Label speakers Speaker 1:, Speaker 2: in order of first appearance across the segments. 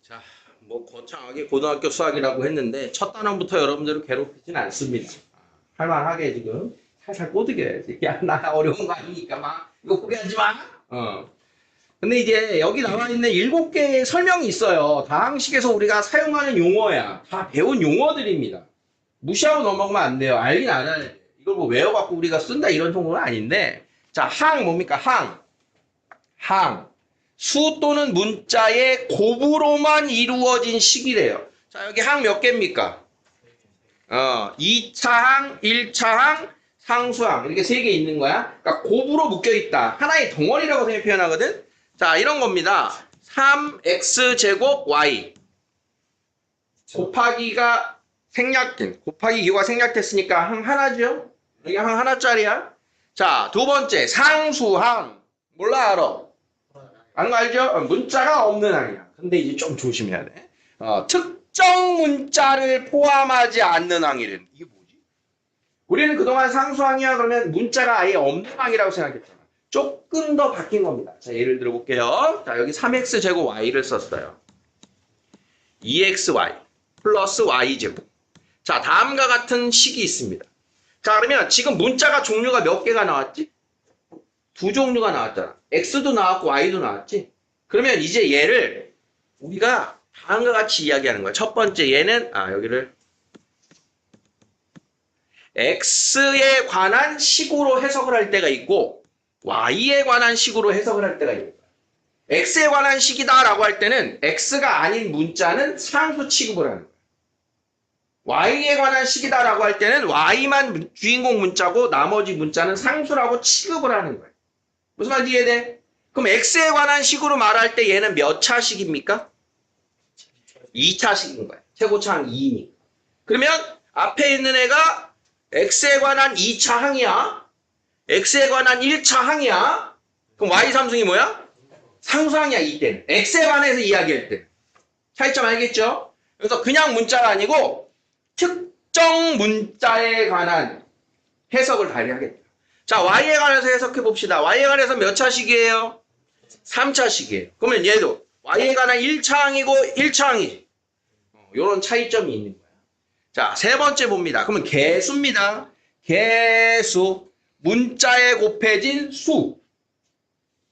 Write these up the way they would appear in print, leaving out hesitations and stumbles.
Speaker 1: 자, 뭐 거창하게 고등학교 수학이라고 했는데 첫 단원부터 여러분들을 괴롭히진 않습니다. 할만하게 지금 살살 꼬드겨야지. 야, 나 어려운 거 아니니까 막 이거 포기하지 마. 근데 이제 여기 나와 있는 7개의 설명이 있어요. 다항식에서 우리가 사용하는 용어야. 다 배운 용어들입니다. 무시하고 넘어가면 안 돼요. 알긴 알아야 돼. 이걸 뭐 외워갖고 우리가 쓴다 이런 정도는 아닌데. 자, 항 뭡니까? 항. 수 또는 문자의 곱으로만 이루어진 식이래요. 자, 여기 항 몇 개입니까? 2차 항, 1차 항, 상수항. 이렇게 3개 있는 거야. 그러니까 곱으로 묶여 있다. 하나의 덩어리라고 생각 표현하거든. 자, 이런 겁니다. 3x제곱 y. 곱하기가 곱하기 기호가 생략됐으니까 항 하나죠? 여기 항 하나짜리야. 자, 두 번째, 상수항. 몰라, 알아? 아는 거 알죠? 문자가 없는 항이야. 근데 이제 좀 조심해야 돼. 특정 문자를 포함하지 않는 항이래. 이게 뭐지? 우리는 그동안 상수항이야 그러면 문자가 아예 없는 항이라고 생각했잖아. 조금 더 바뀐 겁니다. 자, 예를 들어 볼게요. 자, 여기 3x제곱 y를 썼어요. 2xy 플러스 y제곱. 자, 다음과 같은 식이 있습니다. 자, 그러면 지금 문자가 종류가 몇 개가 나왔지? 2종류가 나왔잖아. x도 나왔고 y도 나왔지? 그러면 이제 얘를 우리가 다음과 같이 이야기하는 거야. 첫 번째 얘는 여기를 x에 관한 식으로 해석을 할 때가 있고 y에 관한 식으로 해석을 할 때가 있는 거야. x에 관한 식이다라고 할 때는 x가 아닌 문자는 상수 취급을 하는 거야. y에 관한 식이다라고 할 때는 y만 주인공 문자고 나머지 문자는 상수라고 취급을 하는 거야. 무슨 말인지 이해돼? 그럼 x에 관한 식으로 말할 때 얘는 몇 차식입니까? 2차식인 거야. 최고차항 2니까. 그러면 앞에 있는 애가 x에 관한 2차 항이야. x에 관한 1차 항이야. 그럼 y3승이 뭐야? 상수항이야, 이때는. x에 관해서 이야기할 때. 차이점 알겠죠? 그래서 그냥 문자가 아니고 특정 문자에 관한 해석을 발휘하겠다. 자, y에 관해서 해석해 봅시다. y에 관해서 몇 차식이에요? 3차식이에요. 그러면 얘도 y에 관한 1차항이고 1차항이지. 이런 차이점이 있는 거야. 자, 세 번째 봅니다. 그러면 개수입니다. 개수. 문자에 곱해진 수.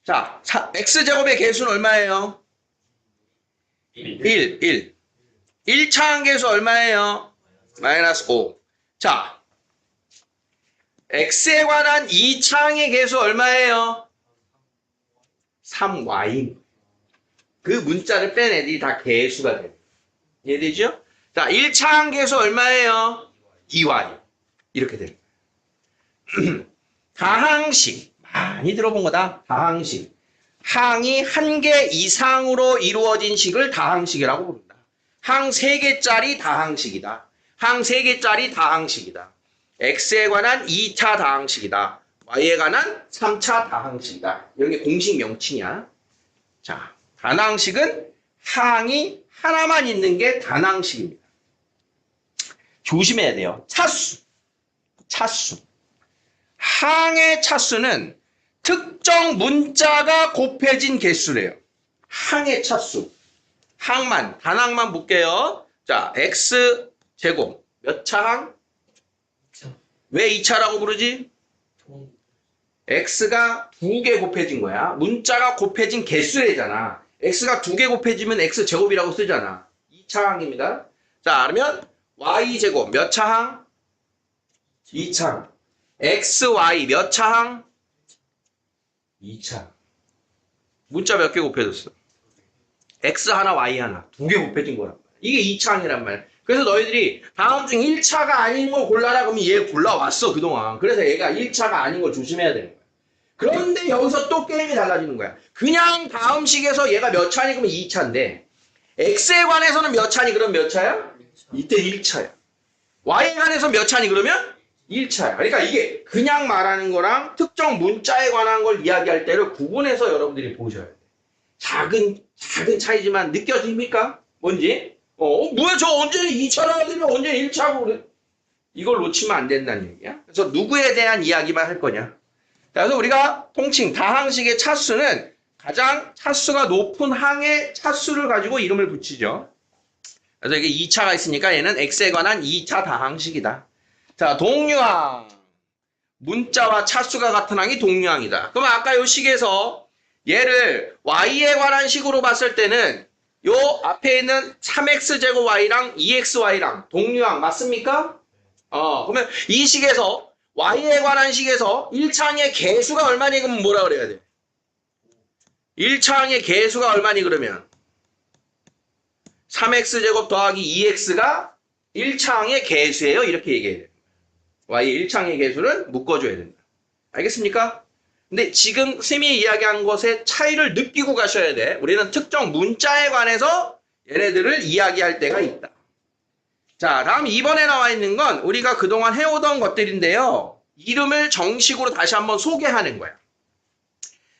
Speaker 1: 자, x제곱의 개수는 얼마예요? 1. 1차항 개수 얼마예요? 마이너스 5. 자, x에 관한 2차항의 개수 얼마예요? 3y. 그 문자를 뺀 애들이 다 개수가 돼요. 이해되죠? 자, 1차항 개수 얼마예요? 2y. 이렇게 됩니다. 다항식. 많이 들어본 거다. 다항식. 항이 1개 이상으로 이루어진 식을 다항식이라고 부른다. 항 3개짜리 다항식이다. 항 3개짜리 다항식이다. x에 관한 2차 다항식이다. y에 관한 3차 다항식이다. 이런 게 공식 명칭이야. 자, 단항식은 항이 하나만 있는 게 단항식입니다. 조심해야 돼요. 차수. 항의 차수는 특정 문자가 곱해진 개수래요. 항의 차수. 단항만 볼게요. 자, x제곱. 몇 차 항? 왜 2차라고 부르지? x가 2개 곱해진 거야. 문자가 곱해진 개수래잖아. x가 2개 곱해지면 x제곱이라고 쓰잖아. 2차 항입니다. 자, 그러면 y제곱 몇 차 항? 2차 항. xy 몇 차 항? 2차. 문자 몇 개 곱해졌어? x 하나, y 하나. 2개 곱해진 거란 말이야. 이게 2차 항이란 말이야. 그래서 너희들이 다음 중 1차가 아닌 걸 골라라 그러면 얘 골라왔어, 그동안. 그래서 얘가 1차가 아닌 걸 조심해야 되는 거야. 그런데 여기서 또 게임이 달라지는 거야. 그냥 다음 식에서 얘가 몇 차니 그러면 2차인데 x에 관해서는 몇 차니 그러면 몇 차야? 이때 1차야. y에 관해서 몇 차니 그러면 1차야. 그러니까 이게 그냥 말하는 거랑 특정 문자에 관한 걸 이야기할 때를 구분해서 여러분들이 보셔야 돼. 작은 차이지만 느껴집니까? 뭔지? 뭐야, 저 언제는 2차라 하더니 언제는 1차고 그래. 이걸 놓치면 안 된다는 얘기야. 그래서 누구에 대한 이야기만 할 거냐. 그래서 우리가 통칭 다항식의 차수는 가장 차수가 높은 항의 차수를 가지고 이름을 붙이죠. 그래서 이게 2차가 있으니까 얘는 x에 관한 2차 다항식이다. 자, 동류항. 문자와 차수가 같은 항이 동류항이다. 그럼 아까 요 식에서 얘를 y에 관한 식으로 봤을 때는 요 앞에 있는 3x제곱 y랑 2xy랑 동류항 맞습니까? 그러면 이 식에서 y에 관한 식에서 1차항의 개수가 얼마니 그러면 뭐라 그래야 돼? 1차항의 개수가 얼마니 그러면 3x제곱 더하기 2x가 1차항의 개수예요. 이렇게 얘기해야 돼요. y의 1차항의 개수를 묶어줘야 된다. 알겠습니까? 근데 지금 선생님이 이야기한 것의 차이를 느끼고 가셔야 돼. 우리는 특정 문자에 관해서 얘네들을 이야기할 때가 있다. 자, 다음 2번에 나와 있는 건 우리가 그동안 해오던 것들인데요. 이름을 정식으로 다시 한번 소개하는 거야.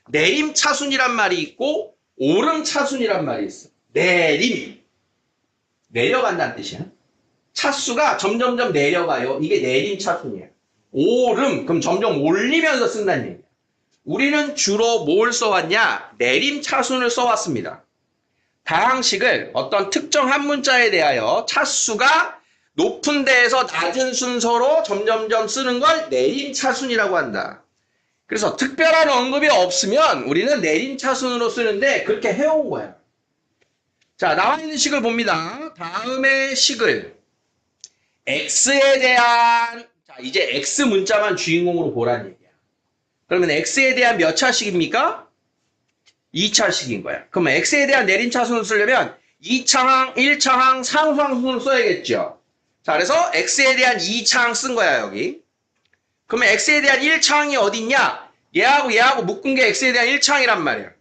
Speaker 1: 내림차순이란 말이 있고 오름차순이란 말이 있어. 내림. 내려간다는 뜻이야. 차수가 점점점 내려가요. 이게 내림차순이에요. 오름. 그럼 점점 올리면서 쓴다는 얘기야. 우리는 주로 뭘 써왔냐? 내림차순을 써왔습니다. 다항식을 어떤 특정 한 문자에 대하여 차수가 높은 데에서 낮은 순서로 점점점 쓰는 걸 내림차순이라고 한다. 그래서 특별한 언급이 없으면 우리는 내림차순으로 쓰는데 그렇게 해온 거야. 자, 나와 있는 식을 봅니다. 다음의 식을 x에 대한 자, 이제 x 문자만 주인공으로 보라는 얘기야. 그러면 x에 대한 몇 차식입니까? 2차식인 거야. 그러면 x에 대한 내림차순을 쓰려면 2차항, 1차항, 상수항순을 써야겠죠. 자, 그래서 x에 대한 2차항 쓴 거야, 여기. 그러면 x에 대한 1차항이 어디 있냐? 얘하고 묶은 게 x에 대한 1차항이란 말이야.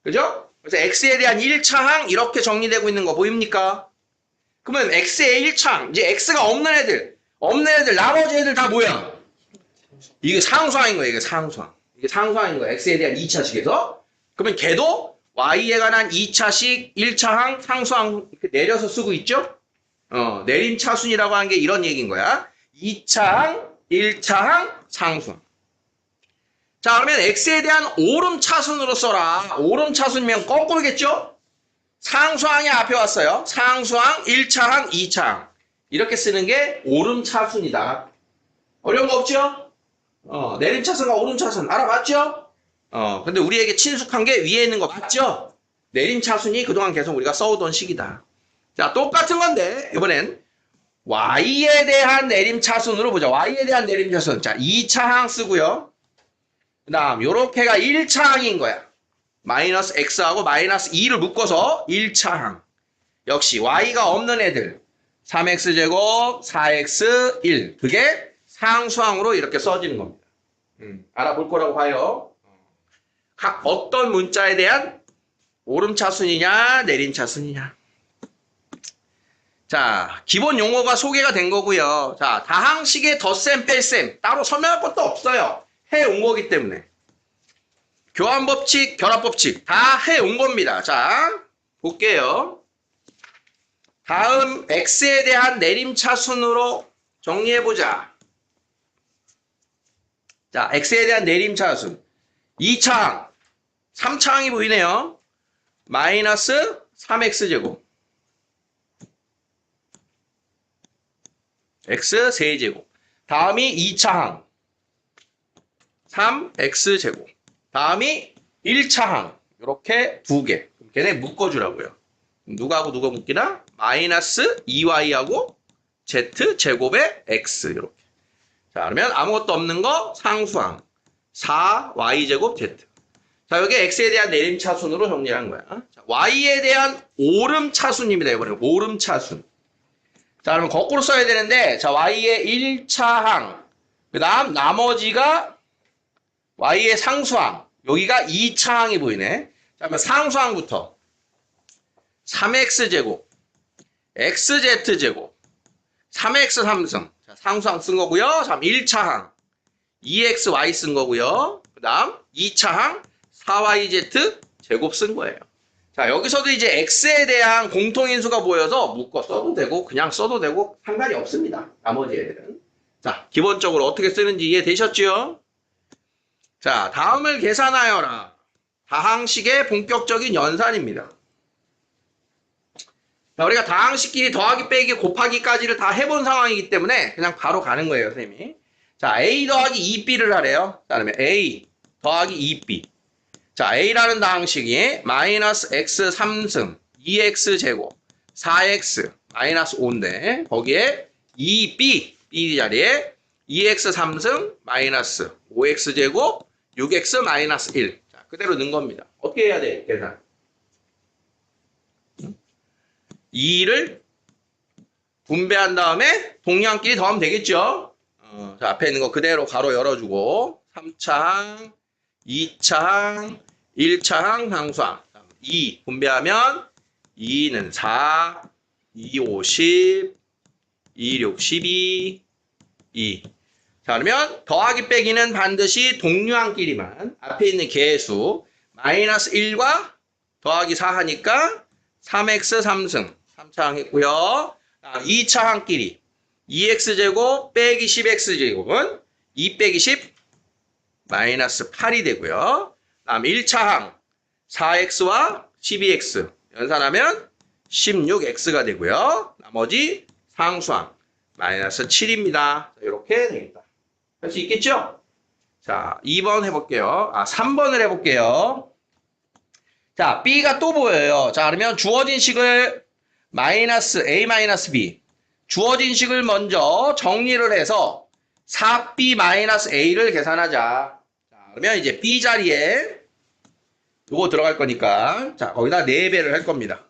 Speaker 1: 그죠? 그래서 x에 대한 1차항 이렇게 정리되고 있는 거 보입니까? 그러면 x의 1차항, 이제 x가 없는 애들, 나머지 애들 다 뭐야? 이게 상수항인 거야, 이게 상수항. 이게 상수항인 거야, x에 대한 2차식에서. 그러면 걔도 y에 관한 2차식, 1차항, 상수항 이렇게 내려서 쓰고 있죠? 내림차순이라고 하는 게 이런 얘기인 거야. 2차항, 1차항, 상수항. 자, 그러면 x에 대한 오름차순으로 써라. 오름차순이면 거꾸로겠죠? 상수항이 앞에 왔어요. 상수항, 1차항, 2차항. 이렇게 쓰는 게 오름차순이다. 어려운 거 없죠? 내림차순과 오름차순 알아봤죠? 근데 우리에게 친숙한 게 위에 있는 거 맞죠? 내림차순이 그동안 계속 우리가 써오던 식이다. 자, 똑같은 건데 이번엔 y에 대한 내림차순으로 보자. y에 대한 내림차순. 자, 2차항 쓰고요. 그 다음 요렇게가 1차항인 거야. 마이너스 x하고 마이너스 2를 묶어서 1차항. 역시 y가 없는 애들 3x제곱 4x 1 그게 상수항으로 이렇게 써지는 겁니다. 알아볼 거라고 봐요. 각 어떤 문자에 대한 오름차순이냐 내림차순이냐. 자, 기본 용어가 소개가 된 거고요. 자, 다항식의 덧셈 뺄셈 따로 설명할 것도 없어요. 해온 거기 때문에. 교환법칙, 결합법칙 다 해온 겁니다. 자, 볼게요. 다음 x에 대한 내림차순으로 정리해보자. 자, x에 대한 내림차순 2차항, 3차항이 보이네요. 마이너스 3x제곱 x 세제곱 다음이 2차항 3x제곱 다음이 1차항 이렇게 두 개. 걔네 묶어주라고요. 누가하고 누가 묶이나? 마이너스 2y하고 z제곱의 x 이렇게. 자, 그러면 아무것도 없는 거 상수항 4y제곱 z. 자, 여기 x에 대한 내림차순으로 정리한 거야. 자, y에 대한 오름차순입니다. 이번에 오름차순. 자, 그러면 거꾸로 써야 되는데 자, y의 1차항 그 다음 나머지가 y의 상수항 여기가 2차항이 보이네. 자, 그러면 상수항부터 3x제곱 xz제곱 3x 3승 자, 상수항 쓴 거고요. 자, 1차항 2xy 쓴 거고요. 그 다음 2차항 4yz 제곱 쓴 거예요. 자, 여기서도 이제 x에 대한 공통인수가 보여서 묶어 써도 되고 그냥 써도 되고 상관이 없습니다. 나머지 애들은. 자, 기본적으로 어떻게 쓰는지 이해되셨죠? 자, 다음을 계산하여라. 다항식의 본격적인 연산입니다. 자, 우리가 다항식끼리 더하기 빼기 곱하기까지를 다 해본 상황이기 때문에 그냥 바로 가는 거예요, 선생님이. 자, A 더하기 2B를 하래요. 자, 그러면 A 더하기 2B. 자, A라는 다항식이 마이너스 X 3승 2X 제곱 4X 마이너스 5인데 거기에 2B B 자리에 2X 3승 마이너스 5X 제곱 6X 마이너스 1. 자, 그대로 넣은 겁니다. 어떻게 해야 돼? 계산. 2를 분배한 다음에 동량끼리 더하면 되겠죠? 자, 앞에 있는 거 그대로 가로 열어주고 3차항, 2차항, 1차항 항수항 2 분배하면 2는 4, 2, 5, 10, 2, 6, 12, 2. 자, 그러면 더하기 빼기는 반드시 동류항끼리만 앞에 있는 개수 마이너스 1과 더하기 4 하니까 3x 3승 3차항 했고요. 2차항끼리 2x제곱 빼기 10x제곱은 2 빼기 10 마이너스 8이 되고요. 다음 1차항 4x와 12x 연산하면 16x가 되고요. 나머지 상수항 마이너스 7입니다. 이렇게 되겠다. 할 수 있겠죠? 자, 2번 해볼게요. 3번을 해볼게요. 자, B가 또 보여요. 자, 그러면 주어진 식을 마이너스 A 마이너스 B 주어진 식을 먼저 정리를 해서 4B 마이너스 A를 계산하자. 자, 그러면 이제 B 자리에 요거 들어갈 거니까 자, 거기다 4배를 할 겁니다.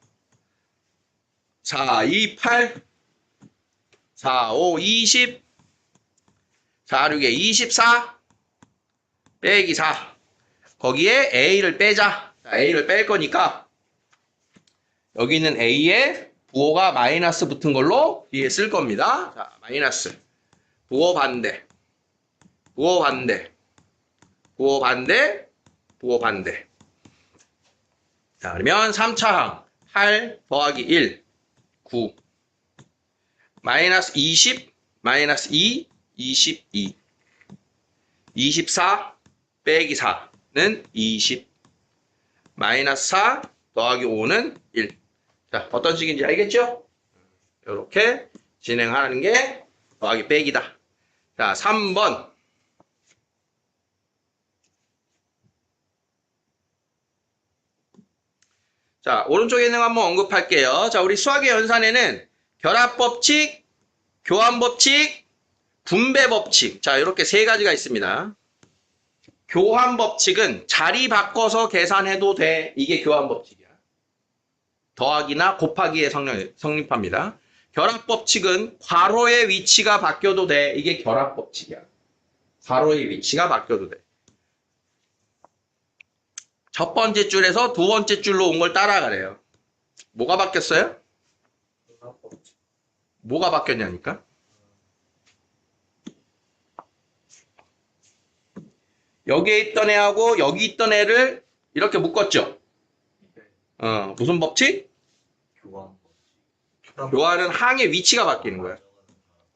Speaker 1: 4, 2, 8 4, 5, 20 4, 6에 24 빼기 4 거기에 A를 빼자. 자, A를 뺄 거니까 여기 있는 A에 부호가 마이너스 붙은 걸로 뒤에 쓸 겁니다. 자, 마이너스 부호 반대 부호 반대 부호 반대 부호 반대. 자, 그러면 3차항 8 더하기 1 9 마이너스 20 마이너스 2 22 24 빼기 4는 20 마이너스 4 더하기 5는 1. 자, 어떤 식인지 알겠죠? 이렇게 진행하는 게 더하기 빼기다. 자, 3번. 자, 오른쪽에 있는 거 한번 언급할게요. 자, 우리 수학의 연산에는 결합법칙, 교환법칙, 분배법칙. 자, 이렇게 세 가지가 있습니다. 교환법칙은 자리 바꿔서 계산해도 돼. 이게 교환법칙이야. 더하기나 곱하기에 성립합니다. 결합법칙은 괄호의 위치가 바뀌어도 돼. 이게 결합법칙이야. 괄호의 위치가 바뀌어도 돼. 첫 번째 줄에서 두 번째 줄로 온 걸 따라가래요. 뭐가 바뀌었어요? 뭐가 바뀌었냐니까? 여기에 있던 애하고 여기 있던 애를 이렇게 묶었죠? 무슨 법칙? 교환은 항의 위치가 바뀌는 거야.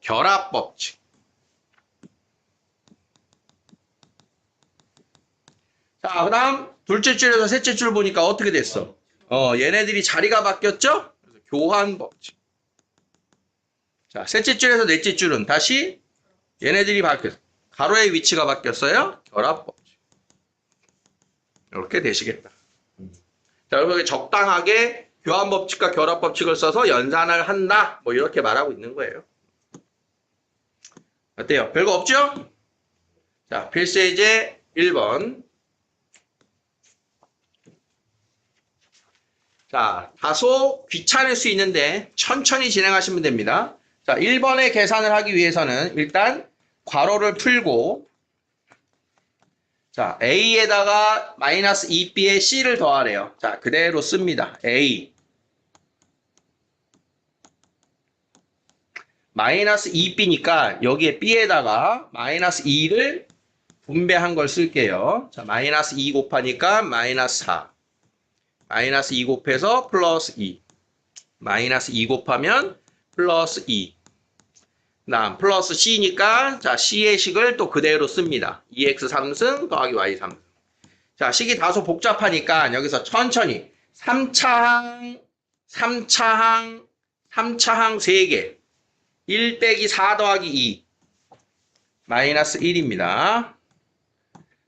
Speaker 1: 결합법칙. 자, 그 다음 둘째 줄에서 셋째 줄 보니까 어떻게 됐어? 얘네들이 자리가 바뀌었죠? 그래서 교환법칙. 자, 셋째 줄에서 넷째 줄은 다시 얘네들이 바뀌었어. 가로의 위치가 바뀌었어요. 결합법칙. 이렇게 되시겠다. 자, 여러분 적당하게 교환법칙과 결합법칙을 써서 연산을 한다. 뭐 이렇게 말하고 있는 거예요. 어때요? 별거 없죠? 자, 필수예제 1번. 자, 다소 귀찮을 수 있는데 천천히 진행하시면 됩니다. 자, 1번의 계산을 하기 위해서는 일단 괄호를 풀고 자, A에다가 마이너스 2B에 C를 더하래요. 자, 그대로 씁니다. A 마이너스 2B니까 여기에 B에다가 마이너스 2를 분배한 걸 쓸게요. 자, 마이너스 2 곱하니까 마이너스 4 마이너스 2 곱해서 플러스 2 마이너스 2 곱하면 플러스 2 다음 플러스 C니까 자 C의 식을 또 그대로 씁니다. 2x 3승 더하기 y 3승. 자, 식이 다소 복잡하니까 여기서 천천히 3차항, 3차항, 3차항 3개. 1 빼기 4 더하기 2. 마이너스 1입니다.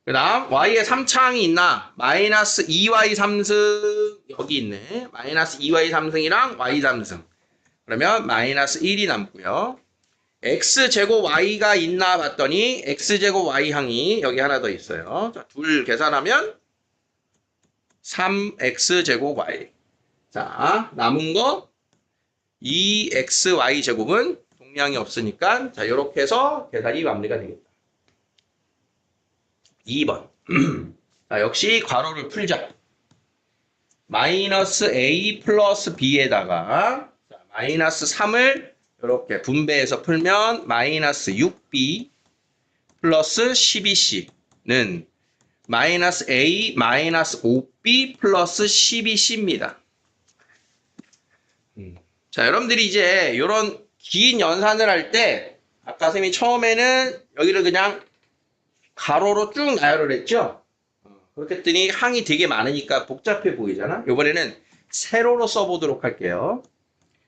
Speaker 1: 그 다음 y에 3차항이 있나? 마이너스 2y 3승 여기 있네. 마이너스 2y 3승이랑 y 3승. 그러면 마이너스 1이 남고요. x제곱 y가 있나 봤더니 x제곱 y항이 여기 하나 더 있어요. 자, 둘 계산하면 3x제곱 y. 자, 남은 거 2xy 제곱은 동량이 없으니까 자, 이렇게 해서 계산이 마무리가 되겠다. 2번. 자, 역시 괄호를 풀자. 마이너스 a 플러스 b에다가 자, 마이너스 3을 이렇게 분배해서 풀면 마이너스 6b 플러스 12c는 마이너스 a 마이너스 5b 플러스 12c입니다. 자, 여러분들이 이제 이런 긴 연산을 할 때 아까 쌤이 처음에는 여기를 그냥 가로로 쭉 나열을 했죠. 그렇게 했더니 항이 되게 많으니까 복잡해 보이잖아. 이번에는 세로로 써보도록 할게요.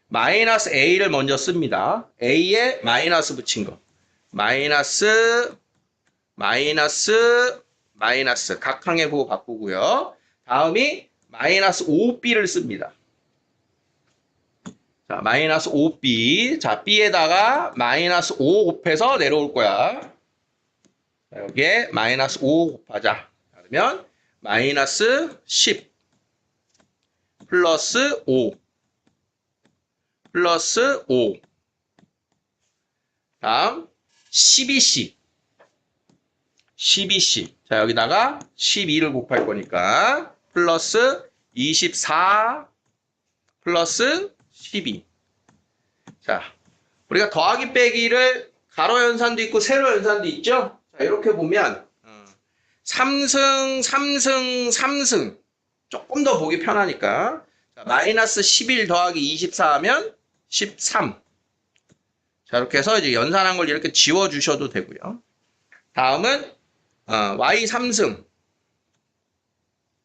Speaker 1: 마이너스 a를 먼저 씁니다. a에 마이너스 붙인 거. 마이너스 마이너스 각 항의 부호 바꾸고요. 다음이 마이너스 5b를 씁니다. 자, 마이너스 5b. 자, b에다가 마이너스 5 곱해서 내려올 거야. 자, 여기에 마이너스 5 곱하자. 그러면 마이너스 10 플러스 5 플러스 5. 다음 12c. 12c. 자, 여기다가 12를 곱할 거니까 플러스 24 플러스 12. 자, 우리가 더하기 빼기를 가로 연산도 있고 세로 연산도 있죠? 자, 이렇게 보면 3승, 3승, 3승. 조금 더 보기 편하니까. 자, 마이너스 11 더하기 24 하면 13. 자, 이렇게 해서 이제 연산한 걸 이렇게 지워주셔도 되고요. 다음은 y 3승.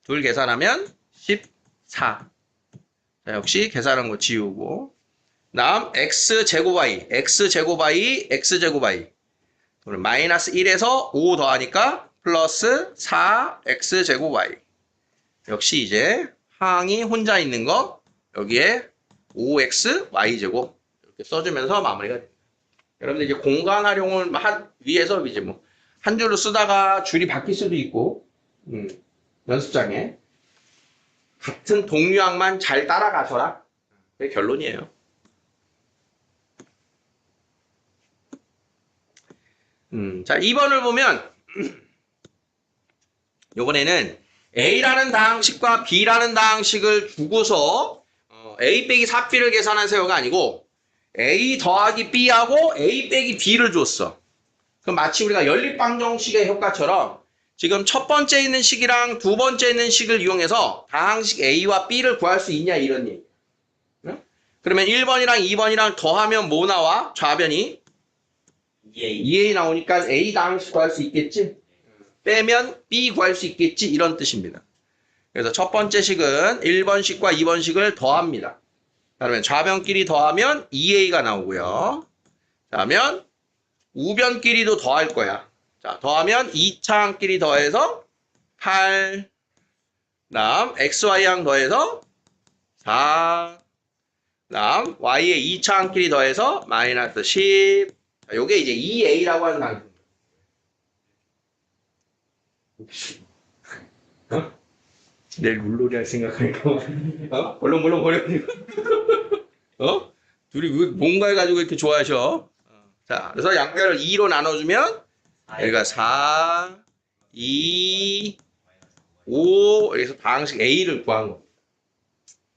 Speaker 1: 둘 계산하면 14. 자, 역시 계산한 거 지우고. 다음 x제곱 y, x제곱 y, x제곱 y. 그럼 마이너스 1에서 5 더하니까 플러스 4x제곱 y. 역시 이제 항이 혼자 있는 거 여기에 5xy제곱 이렇게 써주면서 마무리가 됩니다. 여러분들 이제 공간 활용을 위해서 이제 뭐 한 줄로 쓰다가 줄이 바뀔 수도 있고 연습장에 같은 동류항만 잘 따라가셔라. 그게 결론이에요. 자, 2번을 보면 이번에는 A라는 다항식과 B라는 다항식을 주고서 A 빼기 4B를 계산하세요가 아니고 A 더하기 B하고 A 빼기 B를 줬어. 그럼 마치 우리가 연립방정식의 효과처럼 지금 첫 번째 있는 식이랑 두 번째 있는 식을 이용해서 다항식 A와 B를 구할 수 있냐 이런 얘기. 응? 그러면 1번이랑 2번이랑 더하면 뭐 나와? 좌변이 2A 나오니까 A 다항식 구할 수 있겠지? 빼면 B 구할 수 있겠지? 이런 뜻입니다. 그래서 첫 번째 식은 1번식과 2번식을 더합니다. 그러면 좌변끼리 더하면 2A가 나오고요. 그러면 우변끼리도 더할 거야. 자, 더하면 2차항끼리 더해서 8. 다음 XY항 더해서 4. 다음 Y의 2차항끼리 더해서 마이너스 10. 자, 요게 이제 2A라고 하는 방식. 어? 내일 물놀이 할 생각하니까 물론 어? 둘이 뭔가 해가지고 이렇게 좋아하셔. 자, 그래서 양변을 2로 나눠주면 여기가 4, 2, 5 여기서 방식 A를 구한 거.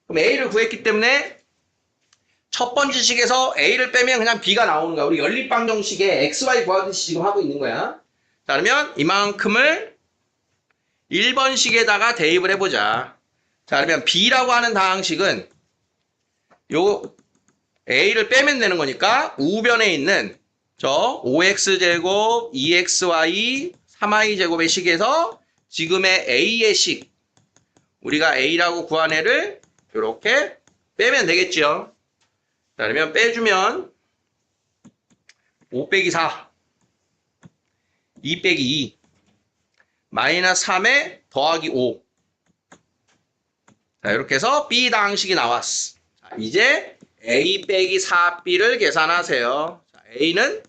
Speaker 1: 그럼 A를 구했기 때문에 첫 번째 식에서 A를 빼면 그냥 B가 나오는 거야. 우리 연립방정식에 XY 구하듯이 지금 하고 있는 거야. 자, 그러면 이만큼을 1번식에다가 대입을 해보자. 자, 그러면 B라고 하는 다항식은 요 A를 빼면 되는 거니까 우변에 있는 저 5x제곱, 2xy, 3y제곱의 식에서 지금의 A의 식. 우리가 A라고 구한 애를 이렇게 빼면 되겠죠. 자, 그러면 빼주면 5 빼기 4, 2 빼기 2, 마이너스 3에 더하기 5. 자, 이렇게 해서 B당식이 나왔어. 자, 이제 A 빼기 4B를 계산하세요. 자, A는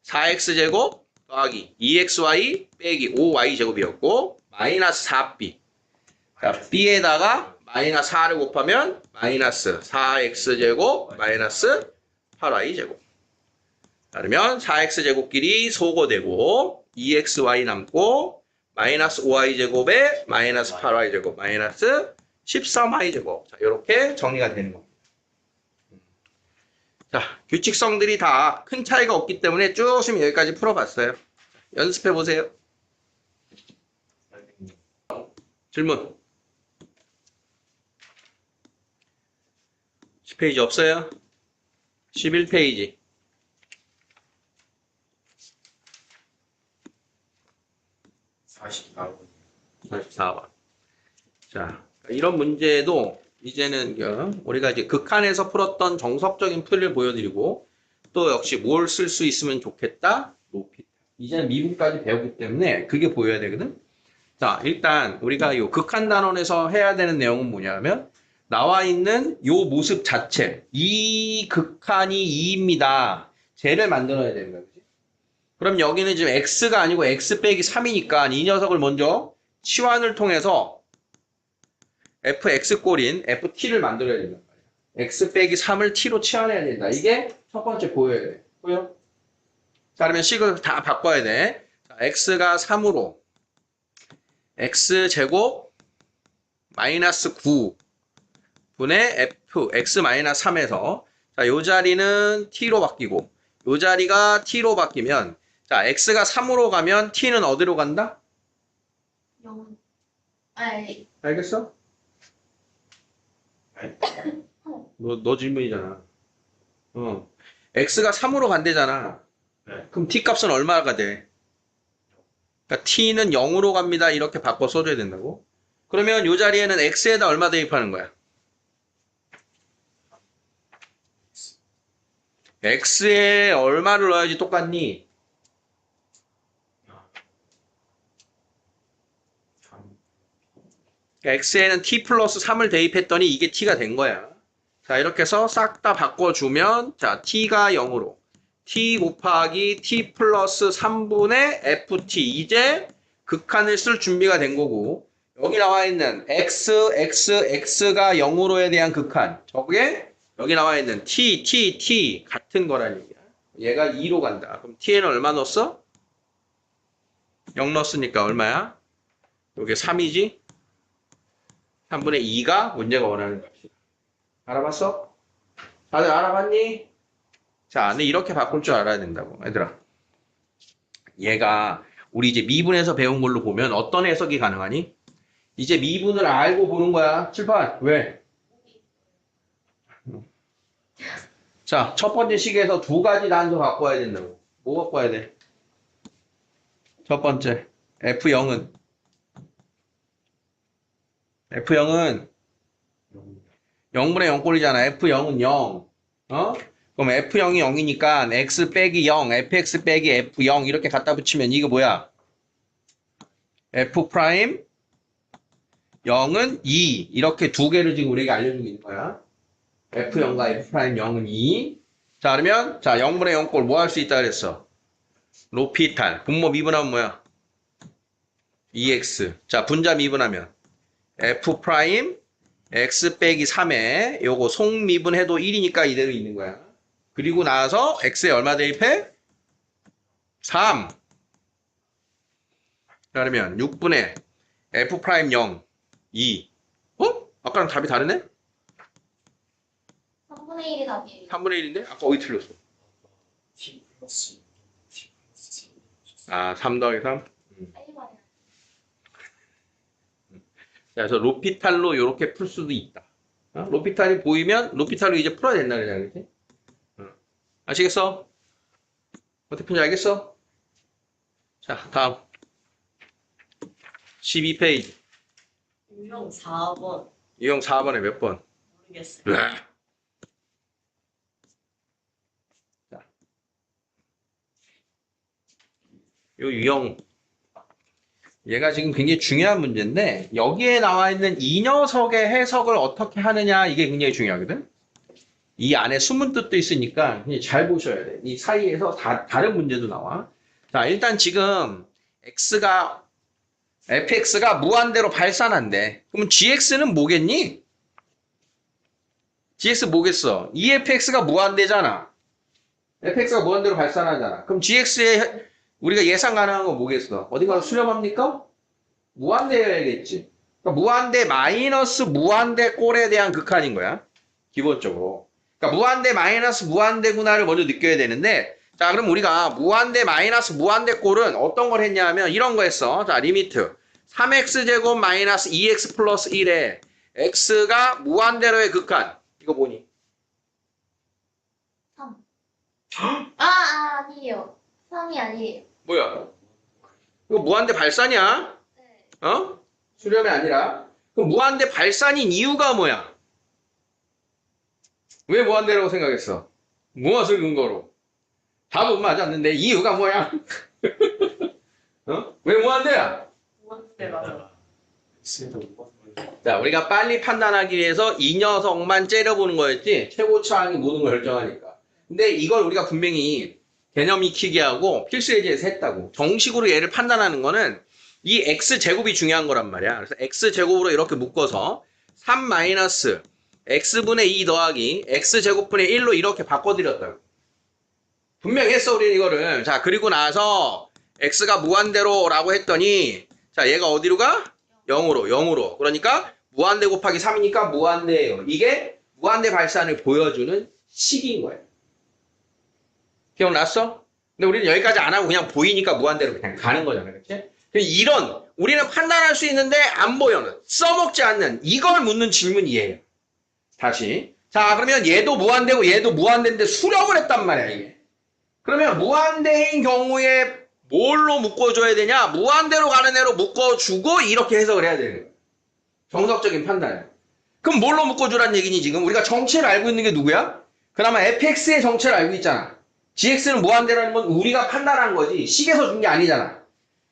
Speaker 1: 4X제곱 더하기 2XY 빼기 5Y제곱이었고 마이너스 4B. 자, B에다가 마이너스 4를 곱하면 마이너스 4X제곱 마이너스 8Y제곱. 그러면 4X제곱끼리 소거되고 2XY 남고 마이너스 5Y제곱에 마이너스 8Y제곱 마이너스 13Y제곱. 자, 이렇게 정리가 되는 겁니다. 자, 규칙성들이 다 큰 차이가 없기 때문에 쭉 지금 여기까지 풀어봤어요. 연습해 보세요. 질문. 10페이지 없어요? 11페이지. 44번. 자, 이런 문제도 이제는 우리가 이제 극한에서 풀었던 정석적인 풀이를 보여드리고 또 역시 뭘 쓸 수 있으면 좋겠다? 로피탈. 이제는 미분까지 배웠기 때문에 그게 보여야 되거든. 자, 일단 우리가 이 극한 단원에서 해야 되는 내용은 뭐냐면 나와 있는 요 모습 자체, 이 극한이 2입니다. 쟤를 만들어야 되는 거지. 그럼 여기는 지금 x가 아니고 x 빼기 3이니까 이 녀석을 먼저 치환을 통해서 fx 꼴인 ft를 만들어야 된단 말이야. x 빼기 3을 t로 치환해야 된다. 이게 첫 번째 보여야 돼. 보여? 자, 그러면 식을 다 바꿔야 돼. 자, x가 3으로 x제곱 마이너스 9 분의 f x 마이너스 3에서 자, 요 자리는 t로 바뀌고 요 자리가 t로 바뀌면 자, x가 3으로 가면 t는 어디로 간다?
Speaker 2: 0. 아이.
Speaker 1: 알겠어? 너 질문이잖아. x가 3으로 간대잖아.
Speaker 3: 네.
Speaker 1: 그럼 t 값은 얼마가 돼? 그러니까 t는 0으로 갑니다. 이렇게 바꿔 써줘야 된다고. 그러면 이 자리에는 x에다 얼마 대입하는 거야? x에 얼마를 넣어야지 똑같니? 그러니까 x에는 t 플러스 3을 대입했더니 이게 t가 된 거야. 자, 이렇게 해서 싹 다 바꿔주면 자, t가 0으로 t 곱하기 t 플러스 3분의 ft 이제 극한을 쓸 준비가 된 거고 여기 나와 있는 x가 0으로에 대한 극한 저게 여기 나와 있는 t 같은 거란 얘기야. 얘가 2로 간다. 그럼 t에는 얼마 넣었어? 0 넣었으니까 얼마야? 요게 3이지? 3분의 2가 문제가 원하는 값이다. 알아봤어? 다들 알아봤니? 자, 근데 이렇게 바꿀 줄 알아야 된다고, 얘들아. 얘가 우리 이제 미분에서 배운 걸로 보면 어떤 해석이 가능하니? 이제 미분을 알고 보는 거야. 칠판. 왜? 자, 첫 번째 식에서 두 가지 단서 바꿔야 된다고. 뭐 바꿔야 돼? 첫 번째, F0은 0분의 0꼴이잖아. F0은 0. 그럼 F0이 0이니까 X 빼기 0, FX 빼기 F0 이렇게 갖다 붙이면 이거 뭐야? F 프라임 0은 2. 이렇게 두 개를 지금 우리에게 알려주고 있는 거야. F0과 F 프라임 0은 2. 자, 그러면 자 0분의 0꼴 뭐 할 수 있다 그랬어? 로피탈. 분모 미분하면 뭐야? 2x. 자, 분자 미분하면 F 프라임 x 빼기 3에 요거 속미분해도 1이니까 이대로 있는 거야. 그리고 나서 x에 얼마 대입해? 3. 자, 그러면 6분의 f 프라임 0, 2. 아까랑 답이 다르네?
Speaker 2: 3분의 1이 답이에요.
Speaker 1: 3분의 1인데? 아까 어디 틀렸어?
Speaker 3: T 플러스 3.
Speaker 1: 아, 3 더하기 3?
Speaker 2: 빨리 말해.
Speaker 1: 그래서 로피탈로 이렇게 풀 수도 있다. 로피탈이 보이면 로피탈로 이제 풀어야 된다 그러잖아, 그렇지? 아시겠어? 어떻게 푸는지 알겠어? 자, 다음. 12페이지.
Speaker 4: 유형 4번.
Speaker 1: 유형 4번에 몇 번?
Speaker 4: 모르겠어요.
Speaker 1: 자. 요 유형. 얘가 지금 굉장히 중요한 문제인데, 여기에 나와 있는 이 녀석의 해석을 어떻게 하느냐, 이게 굉장히 중요하거든? 이 안에 숨은 뜻도 있으니까 잘 보셔야 돼. 이 사이에서 다른 문제도 나와. 자, 일단 지금 fx가 무한대로 발산한대. 그러면 gx는 뭐겠니? gx 뭐겠어? efx가 무한대잖아. fx가 무한대로 발산하잖아. 그럼 gx의 우리가 예상 가능한 건 뭐겠어? 어딘가 수렴합니까? 무한대여야겠지. 그러니까 무한대 마이너스 무한대 꼴에 대한 극한인 거야. 기본적으로. 그러니까 무한대 마이너스 무한대구나를 먼저 느껴야 되는데, 자, 그럼 우리가 무한대 마이너스 무한대 꼴은 어떤 걸 했냐 하면 이런 거 했어. 자, 리미트 3x제곱 마이너스 2x 플러스 1에 x가 무한대로의 극한. 이거 뭐니?
Speaker 2: 3. 아니에요. 3이 아니에요.
Speaker 1: 뭐야? 이거 무한대 발산이야?
Speaker 2: 네.
Speaker 1: 어? 수렴이 아니라. 그럼 무한대 발산인 이유가 뭐야? 왜 무한대라고 생각했어? 무엇을 근거로? 답은 맞았는데 이유가 뭐야? 어? 왜 무한대야?
Speaker 4: 무한대라서.
Speaker 3: X에다 5번을
Speaker 1: 자, 우리가 빨리 판단하기 위해서 이 녀석만 째려보는 거였지, 최고차항이 모든 걸 결정하니까. 근데 이걸 우리가 분명히 개념 익히게 하고 필수 예제에서 했다고. 정식으로 얘를 판단하는 거는 이 x제곱이 중요한 거란 말이야. 그래서 x제곱으로 이렇게 묶어서 3 마이너스 x분의 2 더하기 x제곱분의 1로 이렇게 바꿔드렸다고. 분명히 했어, 우리는 이거를. 자, 그리고 나서 x가 무한대로라고 했더니, 자, 얘가 어디로 가? 0으로. 그러니까 무한대 곱하기 3이니까 무한대예요. 이게 무한대 발산을 보여주는 식인 거예요. 기억났어? 근데 우리는 여기까지 안 하고 그냥 보이니까 무한대로 그냥 가는 거잖아. 그렇지? 이런 우리는 판단할 수 있는데 안 보여는, 써먹지 않는 이걸 묻는 질문이에요. 다시. 자, 그러면 얘도 무한대고 얘도 무한대인데 수렴을 했단 말이야, 이게. 그러면 무한대인 경우에 뭘로 묶어줘야 되냐? 무한대로 가는 애로 묶어주고 이렇게 해석을 해야 되는 거야. 정석적인 판단이야. 그럼 뭘로 묶어주란 얘기니 지금? 우리가 정체를 알고 있는 게 누구야? 그나마 fx의 정체를 알고 있잖아. gx는 무한대라는 건 우리가 판단한 거지 식에서 준 게 아니잖아.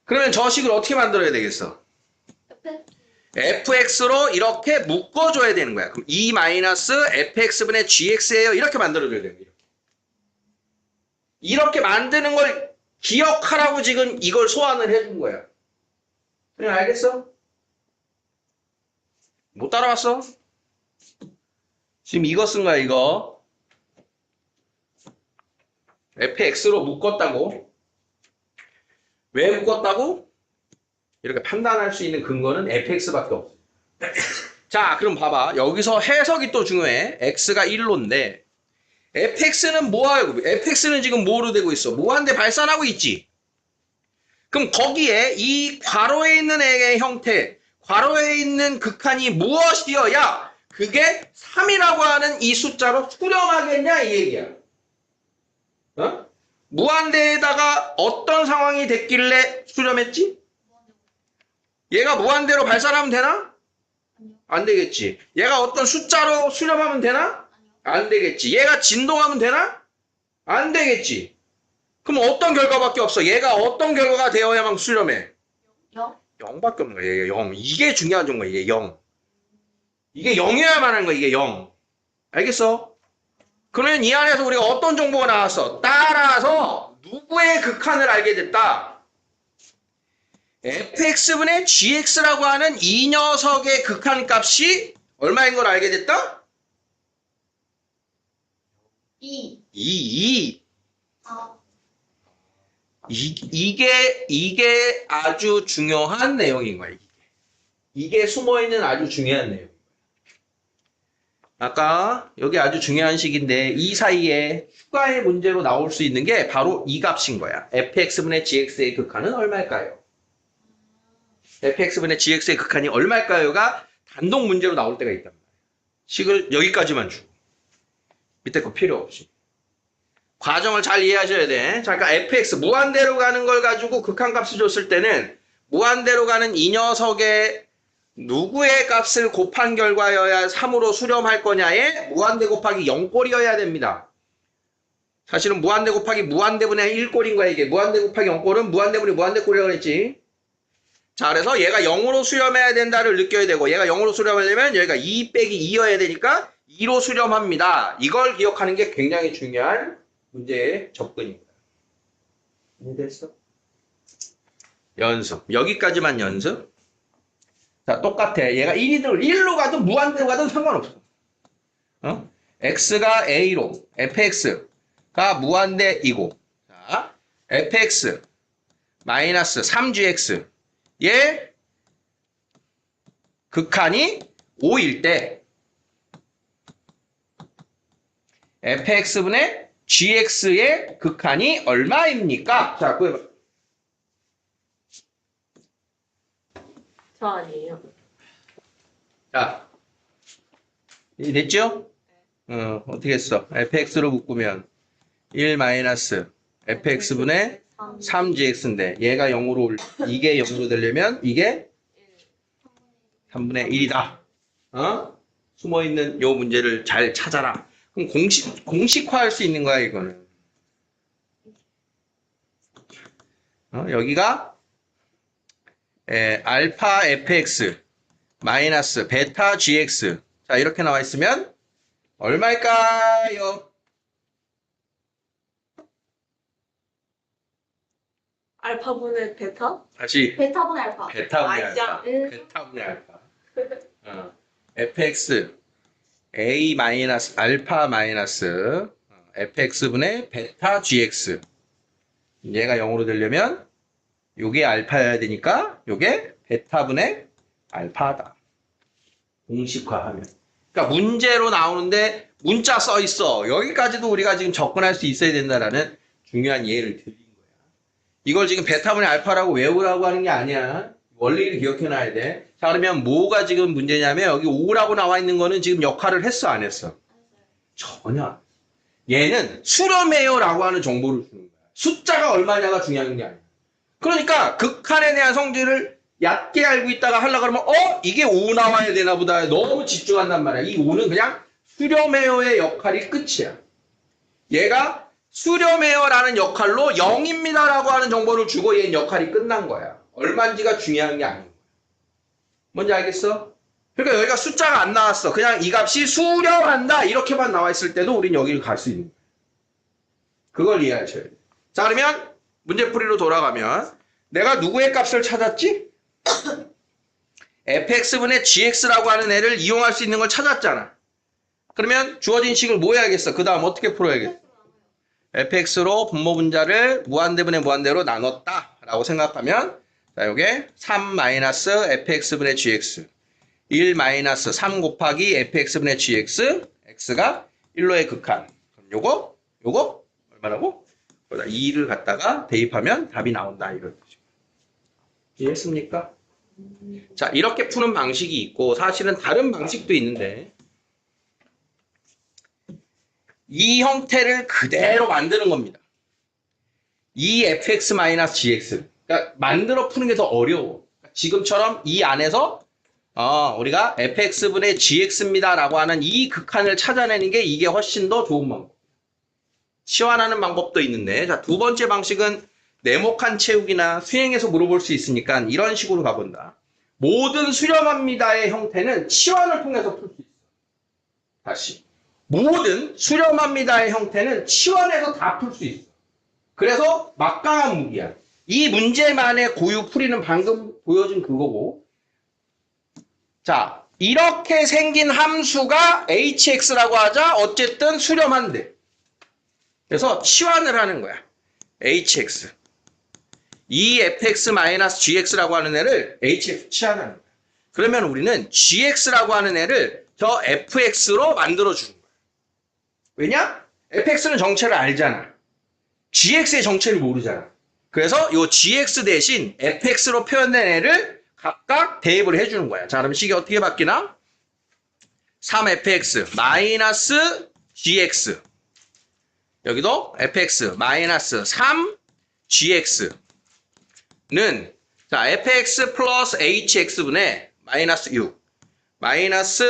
Speaker 1: 그러면 저 식을 어떻게 만들어야 되겠어? fx로 이렇게 묶어줘야 되는 거야. 그럼 2 마이너스 fx분의 gx예요. 이렇게 만들어줘야 되는 거야. 이렇게 만드는 걸 기억하라고 지금 이걸 소환을 해준 거야. 그냥 알겠어? 못 따라왔어? 지금 이거 쓴 거야, 이거. fx로 묶었다고. 왜 묶었다고? 이렇게 판단할 수 있는 근거는 fx밖에 없어. 자, 그럼 봐봐. 여기서 해석이 또 중요해. x가 1로인데 fx는 뭐하고? fx는 지금 뭐로 되고 있어? 무한대 발산하고 있지. 그럼 거기에 이 괄호에 있는 애의 형태, 괄호에 있는 극한이 무엇이어야 그게 3이라고 하는 이 숫자로 수렴하겠냐 이 얘기야. 어? 무한대에다가 어떤 상황이 됐길래 수렴했지? 얘가 무한대로 발산하면 되나? 안 되겠지. 얘가 어떤 숫자로 수렴하면 되나? 안 되겠지. 얘가 진동하면 되나? 안 되겠지. 그럼 어떤 결과밖에 없어? 얘가 어떤 결과가 되어야만 수렴해?
Speaker 2: 0?
Speaker 1: 0밖에 없는 거야. 얘가 0. 이게 중요한 정보야. 이게 0. 이게 0이어야만 하는 거야. 이게 0. 알겠어? 그러면 이 안에서 우리가 어떤 정보가 나왔어? 따라서 누구의 극한을 알게 됐다? fx분의 gx라고 하는 이 녀석의 극한 값이 얼마인 걸 알게 됐다?
Speaker 2: 2.
Speaker 1: 2.
Speaker 2: 아,
Speaker 1: 이게 아주 중요한 내용인 거야. 이게 숨어있는 아주 중요한 내용. 아까 여기 아주 중요한 식인데 이 사이에 추가의 문제로 나올 수 있는 게 바로 이 값인 거야. fx분의 gx의 극한은 얼마일까요? fx분의 gx의 극한이 얼마일까요가 단독 문제로 나올 때가 있단 말이야. 식을 여기까지만 주고 밑에 거 필요 없이. 과정을 잘 이해하셔야 돼. 자, 그러니까 fx 무한대로 가는 걸 가지고 극한 값을 줬을 때는 무한대로 가는 이 녀석의 누구의 값을 곱한 결과여야 3으로 수렴할 거냐에 무한대 곱하기 0꼴이어야 됩니다. 사실은 무한대 곱하기 무한대분의 1꼴인 거야 이게. 무한대 곱하기 0꼴은 무한대분의 무한대꼴이라고 그랬지. 자, 그래서 얘가 0으로 수렴해야 된다를 느껴야 되고 얘가 0으로 수렴하려면 여기가 2 빼기 2여야 되니까 2로 수렴합니다. 이걸 기억하는 게 굉장히 중요한 문제의 접근입니다. 이해됐어? 연습. 여기까지만 연습. 자, 똑같아. 얘가 1로 가든 무한대로 가든 상관없어. x가 a로 fx가 무한대이고 자, fx 마이너스 3gx 얘 극한이 5일 때 fx분의 gx의 극한이 얼마입니까? 자, 구해봐.
Speaker 4: 저 아니에요.
Speaker 1: 자, 됐죠? 어떻게 했어? fx로 묶으면 1 마이너스 fx분의 3gx인데 얘가 0으로 이게 0으로 되려면 이게 3분의 1이다. 숨어있는 요 문제를 잘 찾아라. 그럼 공식화할 수 있는 거야 이거는. 여기가 알파 fx 마이너스 베타 gx 자 이렇게 나와 있으면 얼마일까요?
Speaker 4: 알파분의 베타?
Speaker 1: 다시
Speaker 2: 베타분의 알파.
Speaker 1: 베타분의
Speaker 4: 아, 진짜?
Speaker 1: 알파 베타분의 알파 fx a 마이너스 알파 마이너스 fx분의 베타 gx 얘가 0으로 되려면 요게 알파여야 되니까 요게 베타분의 알파다. 공식화하면. 그러니까 문제로 나오는데 문자 써 있어. 여기까지도 우리가 지금 접근할 수 있어야 된다라는 중요한 예를 드린 거야. 이걸 지금 베타분의 알파라고 외우라고 하는 게 아니야. 원리를 기억해놔야 돼. 자, 그러면 뭐가 지금 문제냐면 여기 5라고 나와 있는 거는 지금 역할을 했어 안 했어? 전혀. 얘는 수렴해요라고 하는 정보를 주는 거야. 숫자가 얼마냐가 중요한 게 아니야. 그러니까 극한에 대한 성질을 얕게 알고 있다가 하려고 그러면 이게 5 나와야 되나 보다 너무 집중한단 말이야. 이 5는 그냥 수렴해요의 역할이 끝이야. 얘가 수렴해요라는 역할로 0입니다라고 하는 정보를 주고 얘는 역할이 끝난 거야. 얼마인지가 중요한 게 아닌 거야. 뭔지 알겠어? 그러니까 여기가 숫자가 안 나왔어. 그냥 이 값이 수렴한다 이렇게만 나와 있을 때도 우린 여기를 갈 수 있는 거야. 그걸 이해하셔야 돼. 자, 그러면 문제풀이로 돌아가면 내가 누구의 값을 찾았지? fx분의 gx라고 하는 애를 이용할 수 있는 걸 찾았잖아. 그러면 주어진 식을 뭐 해야겠어? 그 다음 어떻게 풀어야겠어? fx로 분모 분자를 무한대분의 무한대로 나눴다 라고 생각하면 자, 요게 3 마이너스 fx분의 gx 1 마이너스 3 곱하기 fx분의 gx x가 1로의 극한 그럼 요거 얼마라고? 2를 갖다가 대입하면 답이 나온다 이런 거죠. 이해했습니까? 자, 이렇게 푸는 방식이 있고 사실은 다른 방식도 있는데 이 형태를 그대로 만드는 겁니다. 이 fx-gx 그러니까 만들어 푸는 게 더 어려워. 지금처럼 이 안에서 우리가 fx분의 gx입니다 라고 하는 이 극한을 찾아내는 게 이게 훨씬 더 좋은 방법. 시환하는 방법도 있는데 자, 두 번째 방식은 네모칸 채우기나 수행에서 물어볼 수 있으니까 이런 식으로 가본다. 모든 수렴합니다의 형태는 치환을 통해서 풀 수 있어. 다시. 모든 수렴합니다의 형태는 치환해서 다 풀 수 있어. 그래서 막강한 무기야. 이 문제만의 고유 풀이는 방금 보여준 그거고. 자, 이렇게 생긴 함수가 hx라고 하자 어쨌든 수렴한대. 그래서 치환을 하는 거야. hx. 이 fx-gx라고 하는 애를 hx 치환하는 거야. 그러면 우리는 gx라고 하는 애를 저 fx로 만들어주는 거야. 왜냐? fx는 정체를 알잖아. gx의 정체를 모르잖아. 그래서 이 gx 대신 fx로 표현된 애를 각각 대입을 해주는 거야. 자, 그럼 식이 어떻게 바뀌나? 3fx 마이너스 gx 여기도 fx 마이너스 3gx는 자, fx 플러스 hx분의 마이너스 6. 마이너스,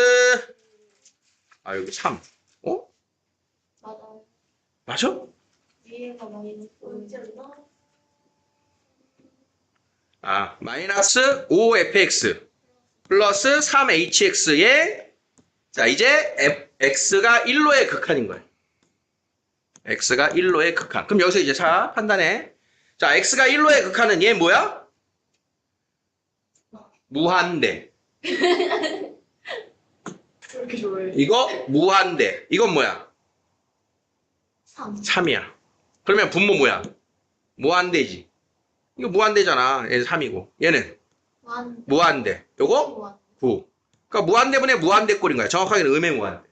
Speaker 1: 여기 3. 어?
Speaker 2: 맞아요.
Speaker 1: 맞아?
Speaker 2: 위에가 마이너스 언제였나?
Speaker 1: 마이너스 5fx 플러스 3hx의 자, 이제 x가 1로의 극한인 거예요. x가 1로의 극한. 그럼 여기서 이제 자, 판단해. 자, x가 1로의 극한은 얘 뭐야? 무한대.
Speaker 4: 왜 이렇게 좋아해?
Speaker 1: 이거 무한대. 이건 뭐야?
Speaker 2: 3.
Speaker 1: 3이야. 그러면 분모 뭐야? 무한대지. 이거 무한대잖아. 얘는 3이고. 얘는
Speaker 2: 완.
Speaker 1: 무한대. 요거
Speaker 2: 완.
Speaker 1: 9. 그러니까 무한대분의 무한대꼴인 거야. 정확하게는 음의 무한대.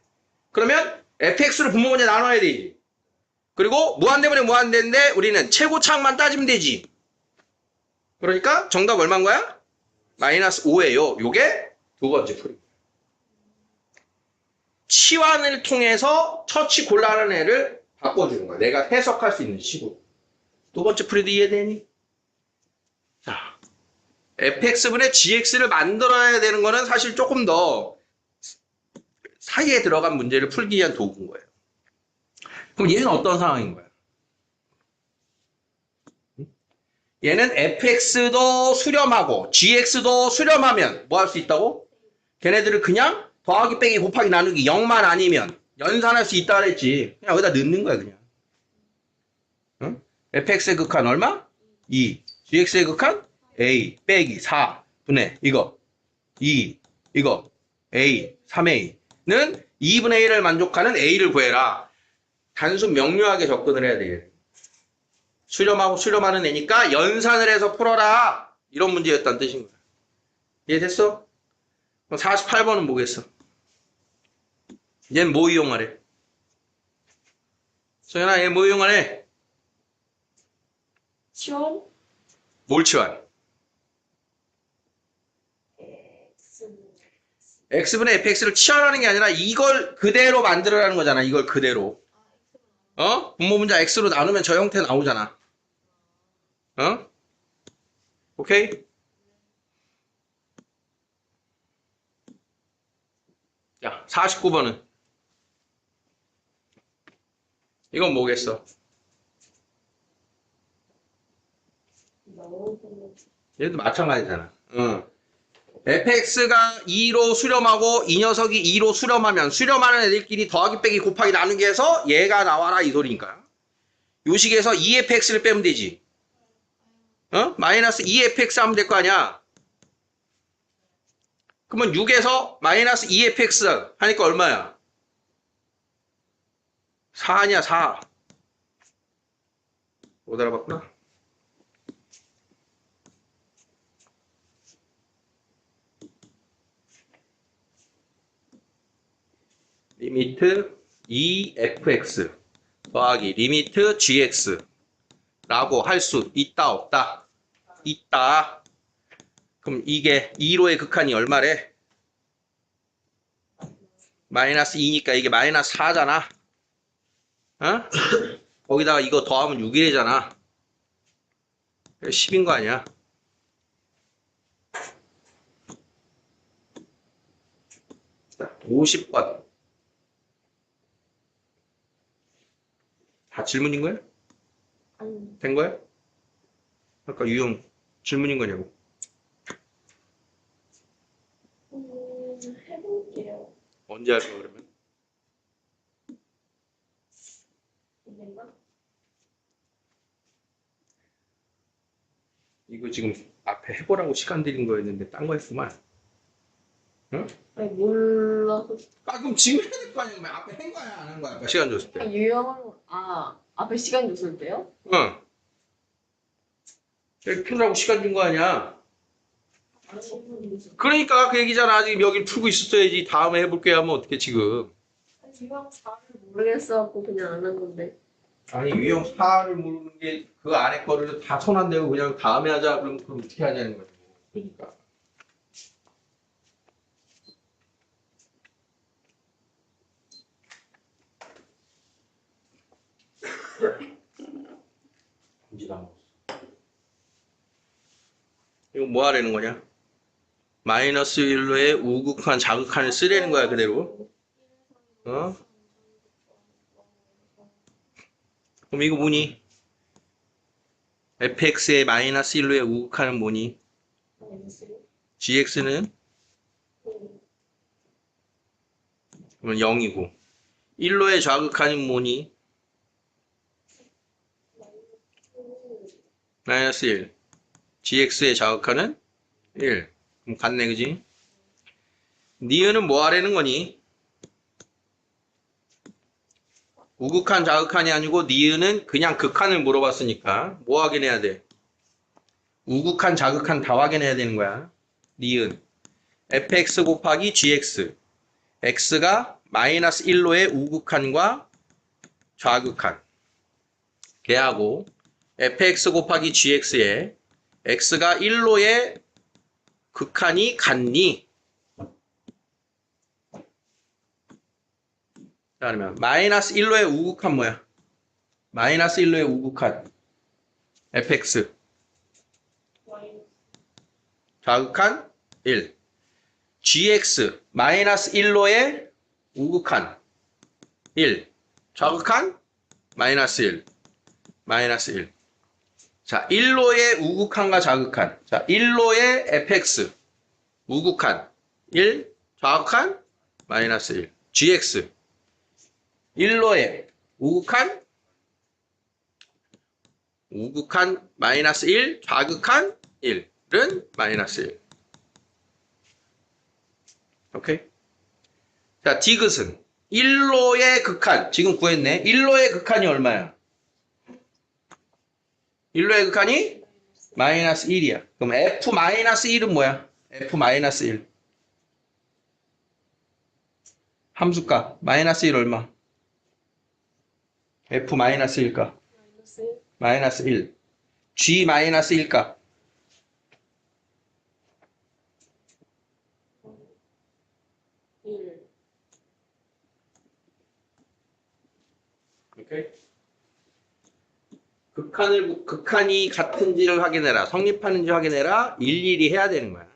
Speaker 1: 그러면 fx를 분모 문제 나눠야 되지. 그리고 무한대분의 무한대인데 우리는 최고차항만 따지면 되지. 그러니까 정답 얼마인 거야? 마이너스 5예요. 요게 두 번째 풀이. 치환을 통해서 처치 곤란한 애를 바꿔주는 거야. 내가 해석할 수 있는 식으로. 두 번째 풀이도 이해되니? 자, fx분의 gx를 만들어야 되는 거는 사실 조금 더 사이에 들어간 문제를 풀기 위한 도구인 거예요. 그럼 얘는 어떤 상황인 거야? 얘는 fx도 수렴하고 gx도 수렴하면 뭐 할 수 있다고? 걔네들을 그냥 더하기 빼기 곱하기 나누기 0만 아니면 연산할 수 있다 그랬지. 그냥 여기다 넣는 거야 그냥. 응? fx의 극한 얼마? 2. gx의 극한? a 빼기 4분의 이거 2 이거 a 3a는 2분의 1을 만족하는 a를 구해라. 단순 명료하게 접근을 해야 돼. 수렴하고 수렴하는 애니까 연산을 해서 풀어라. 이런 문제였다는 뜻인 거야. 이해됐어? 그럼 48번은 뭐겠어? 얘는 뭐 이용하래? 소연아, 얘 뭐 이용하래?
Speaker 4: 치원?
Speaker 1: 뭘 치환? x분의 fx를 치환하는 게 아니라 이걸 그대로 만들어라는 거잖아. 이걸 그대로. 분모 문자 x로 나누면 저 형태 나오잖아. 오케이? 야, 49번은 이건 뭐겠어? 얘도 마찬가지잖아. fx가 2로 수렴하고 이 녀석이 2로 수렴하면 수렴하는 애들끼리 더하기 빼기 곱하기 나누기 해서 얘가 나와라 이 소리니까. 요 식에서 2fx를 빼면 되지. 마이너스 2fx 하면 될 거 아니야. 그러면 6에서 마이너스 2fx 하니까 얼마야? 4 아니야 4. 못 알아봤구나. 리미트 2fx 더하기 리미트 gx 라고 할 수 있다 없다? 있다. 그럼 이게 2로의 극한이 얼마래? 마이너스 2니까 이게 마이너스 4잖아. 거기다가 이거 더하면 6이래잖아. 10인 거 아니야? 자, 50번. 다 질문인 거야?
Speaker 4: 아니,
Speaker 1: 된 거야? 아까 유형 질문인 거냐고.
Speaker 4: 해볼게요.
Speaker 1: 언제 할 거야 그러면?
Speaker 4: 이건가?
Speaker 1: 이거 지금 앞에 해보라고 시간 드린 거였는데 딴 거 했구만. 응?
Speaker 4: 아니, 몰라서.
Speaker 1: 그럼 지금 해야 될 거 아니야? 그러면 앞에 한 거야 안 한 거야? 아까 시간 줬을 때.
Speaker 4: 유형은, 앞에 시간 줬을 때요?
Speaker 1: 응. 이렇게 풀라고 시간 준 거 아니야? 그러니까 그 얘기잖아. 지금 여기 풀고 있었어야지. 다음에 해볼게 하면 어떻게 지금.
Speaker 4: 유형 4를 모르겠어갖고 그냥 안 한 건데.
Speaker 1: 아니 유형 4를 모르는 게 그 안에 거를 다 손 안 대고 그냥 다음에 하자 그러면 그럼 어떻게 하냐는 거지. 그러니까. 금지 다 먹었어. 이거 뭐 하라는 거냐? 마이너스 1로의 우극한 자극한을 쓰라는 거야 그대로. 어? 그럼 이거 뭐니? fx의 마이너스 1로의 우극한은 뭐니? gx는 그러면 0이고 1로의 좌극한은 뭐니? 마이너스 1. gx의 좌극한은 1. 그럼 같네 그지? 니은은 뭐 하라는 거니? 우극한 좌극한이 아니고 니은은 그냥 극한을 물어봤으니까 뭐 확인해야 돼? 우극한 좌극한 다 확인해야 되는 거야. 니은 fx 곱하기 gx x가 마이너스 1로의 우극한과 좌극한 걔하고 fx 곱하기 gx에 x가 1로의 극한이 같니? 자, 그러면 마이너스 1로의 우극한 뭐야? 마이너스 1로의 우극한 fx 좌극한 1 gx 마이너스 1로의 우극한 1 좌극한 마이너스 1 마이너스 1 자, 1로의 우극한과 좌극한 자, 1로의 fx 우극한 1 좌극한 마이너스 1 gx 1로의 우극한 마이너스 1 좌극한 1은 마이너스 1 오케이? 자, 디귿은 1로의 극한 지금 구했네. 1로의 극한이 얼마야? 1로의 극한이 마이너스 1이야. 그럼 f 마이너스 1은 뭐야? f 마이너스 1 함수값 마이너스 1 얼마? f 마이너스 1값 마이너스 1 g 마이너스 1값 오케이? 극한이 같은지를 확인해라. 성립하는지 확인해라. 일일이 해야 되는 거야.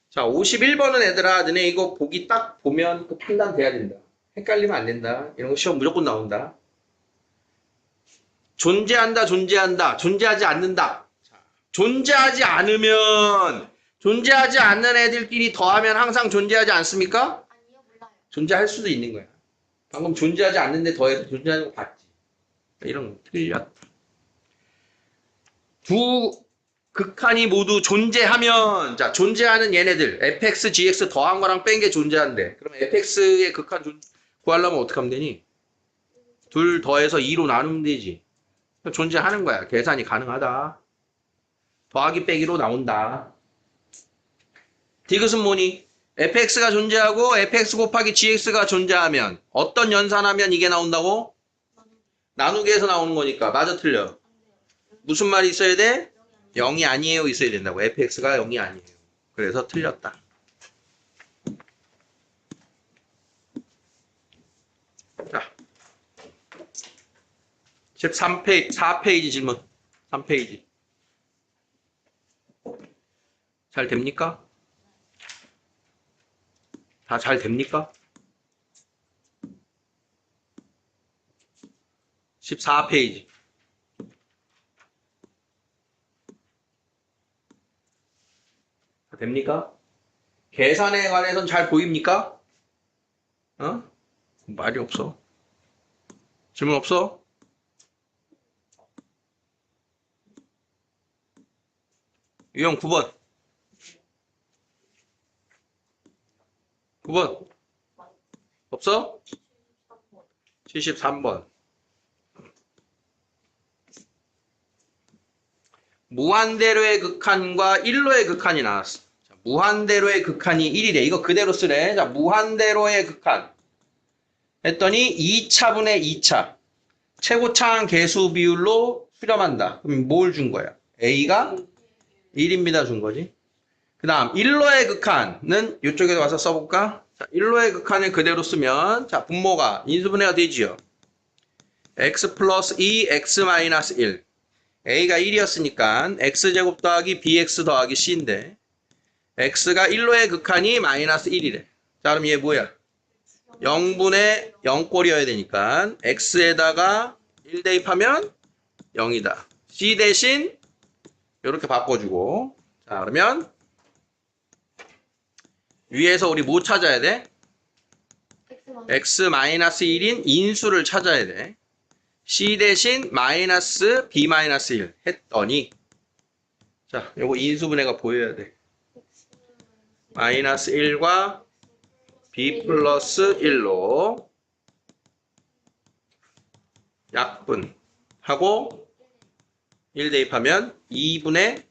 Speaker 1: 자, 51번은 얘들아, 너네 이거 보기 딱 보면 그 판단 돼야 된다. 헷갈리면 안 된다. 이런 거 시험 무조건 나온다. 존재한다, 존재하지 않는다. 자, 존재하지 않는 애들끼리 더하면 항상 존재하지 않습니까?
Speaker 2: 아니요, 몰라요.
Speaker 1: 존재할 수도 있는 거야. 방금 존재하지 않는데 더해서 존재하는 거 봤지. 이런 거 틀렸다. 두 극한이 모두 존재하면 자 존재하는 얘네들 fx, gx 더한 거랑 뺀 게 존재한대. 그럼 fx의 극한 구하려면 어떻게 하면 되니? 둘 더해서 2로 나누면 되지. 존재하는 거야. 계산이 가능하다. 더하기 빼기로 나온다. 디귿은 뭐니? fx가 존재하고 fx 곱하기 gx가 존재하면 어떤 연산하면 이게 나온다고? 나누기에서 나오는 거니까. 맞아 틀려? 무슨 말이 있어야 돼? 0이 아니에요 있어야 된다고. fx가 0이 아니에요. 그래서 틀렸다. 자, 13페이지, 4페이지 질문. 3페이지. 잘 됩니까? 다 잘 됩니까? 14페이지. 됩니까? 계산에 관해서는 잘 보입니까? 어? 말이 없어. 질문 없어? 유형 9번. 9번. 없어? 73번. 무한대로의 극한과 1로의 극한이 나왔어. 자, 무한대로의 극한이 1이래. 이거 그대로 쓰래. 자, 무한대로의 극한. 했더니 2차분의 2차. 최고차항 개수 비율로 수렴한다. 그럼 뭘 준 거야? A가 1입니다 준 거지. 그 다음 1로의 극한은 이쪽에 와서 써볼까? 자, 1로의 극한을 그대로 쓰면 자 분모가 인수분해가 되지요. x 플러스 2 x 마이너스 1 a가 1이었으니까 x제곱 더하기 bx 더하기 c인데 x가 1로의 극한이 마이너스 1이래. 자, 그럼 얘 뭐야? 0분의 0꼴이어야 되니까 x에다가 1 대입하면 0이다. c 대신 이렇게 바꿔주고, 자, 그러면 위에서 우리 뭐 찾아야 돼? x-1인 인수를 찾아야 돼. c 대신 마이너스 b-1 했더니, 자, 요거 인수분해가 보여야 돼. 마이너스 1과 b 플러스 1로 약분하고 1 대입하면 2분의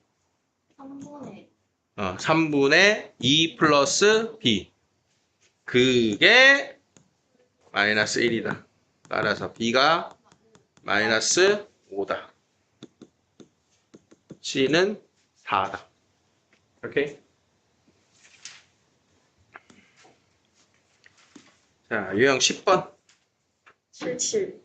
Speaker 1: 3분의 2 플러스 b. 그게 마이너스 1이다. 따라서 b가 마이너스 5다. c는 4다. 오케이? 자, 유형 10번.
Speaker 4: 77.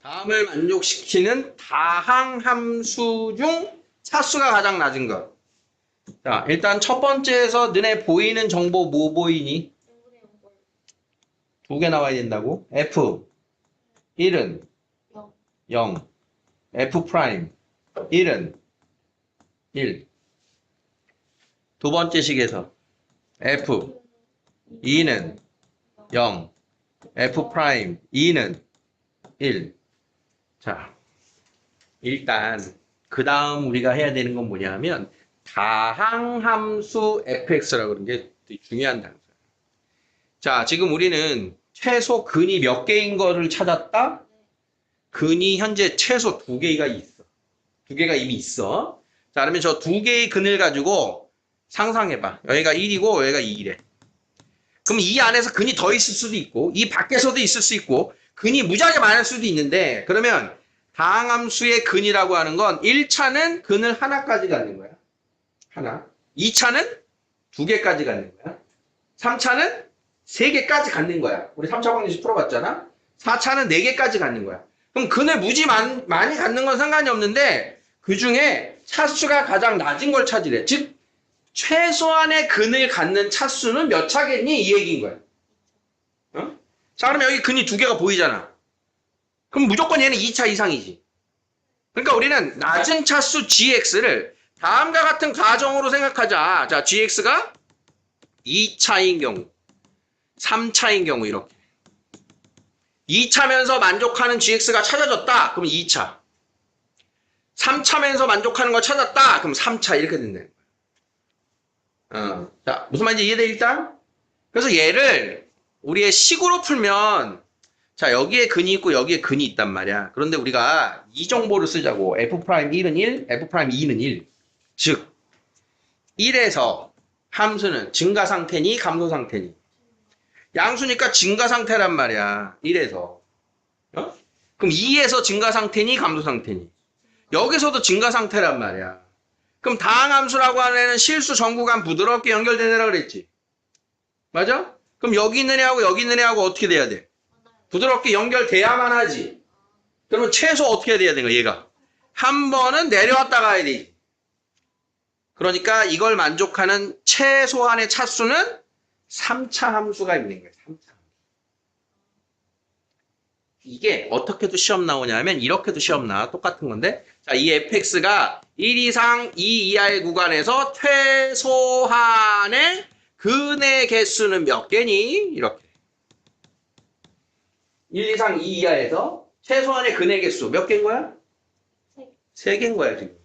Speaker 1: 다음을 만족시키는 다항함수 중 차수가 가장 낮은 것. 자, 일단 첫 번째에서 너네 보이는 정보 뭐 보이니? 두 개 나와야 된다고? F 1은 0, F 프라임 1은 1. 두 번째 식에서 F 2는 0, F 프라임 2는 1. 자, 일단 그 다음 우리가 해야 되는 건 뭐냐면 다항함수 fx라고 그러는 게 되게 중요한 단어예요. 자, 지금 우리는 최소 근이 몇 개인 거를 찾았다? 근이 현재 최소 2개가 있어. 2개가 이미 있어. 자, 그러면 저 2개의 근을 가지고 상상해봐. 여기가 1이고 여기가 2이래. 그럼 이 안에서 근이 더 있을 수도 있고 이 밖에서도 있을 수 있고 근이 무지하게 많을 수도 있는데, 그러면 다항함수의 근이라고 하는 건 1차는 근을 하나까지 갖는 거야. 하나. 2차는 2개까지 갖는 거야. 3차는 3개까지 갖는 거야. 우리 3차 방정식 풀어봤잖아. 4차는 4개까지 갖는 거야. 그럼 근을 무지 많이 갖는 건 상관이 없는데 그 중에 차수가 가장 낮은 걸 찾으래. 즉 최소한의 근을 갖는 차수는 몇 차겠니? 이 얘기인 거야. 어? 자, 그러면 여기 근이 2개가 보이잖아. 그럼 무조건 얘는 2차 이상이지. 그러니까 우리는 낮은 차수 gx를 다음과 같은 가정으로 생각하자. 자, gx가 2차인 경우, 3차인 경우 이렇게. 2차면서 만족하는 gx가 찾아졌다. 그럼 2차. 3차면서 만족하는 거 찾았다. 그럼 3차 이렇게 된다는 거야. 자, 무슨 말인지 이해돼 일단? 그래서 얘를 우리의 식으로 풀면, 자, 여기에 근이 있고 여기에 근이 있단 말이야. 그런데 우리가 이 정보를 쓰자고. F'1은 1, F'2는 1. 즉 1에서 함수는 증가 상태니 감소 상태니? 양수니까 증가 상태란 말이야. 1에서. 어? 그럼 2에서 증가 상태니 감소 상태니? 여기서도 증가 상태란 말이야. 그럼 다항함수라고 하는 애는 실수 전구간 부드럽게 연결된 애라 그랬지. 맞아? 그럼 여기 있는 애하고 여기 있는 애하고 어떻게 돼야 돼? 부드럽게 연결돼야만 하지. 그러면 최소 어떻게 돼야 되는 거야, 얘가? 한 번은 내려왔다 가야 되지. 그러니까 이걸 만족하는 최소한의 차수는 3차 함수가 있는 거예요. 3차. 이게 어떻게도 시험 나오냐면 이렇게도 시험 나와. 똑같은 건데. 자, 이 fx가 1 이상 2 이하의 구간에서 최소한의 근의 개수는 몇 개니? 이렇게. 1 이상 2 이하에서 최소한의 근의 개수 몇 개인 거야? 3개인 거야, 지금.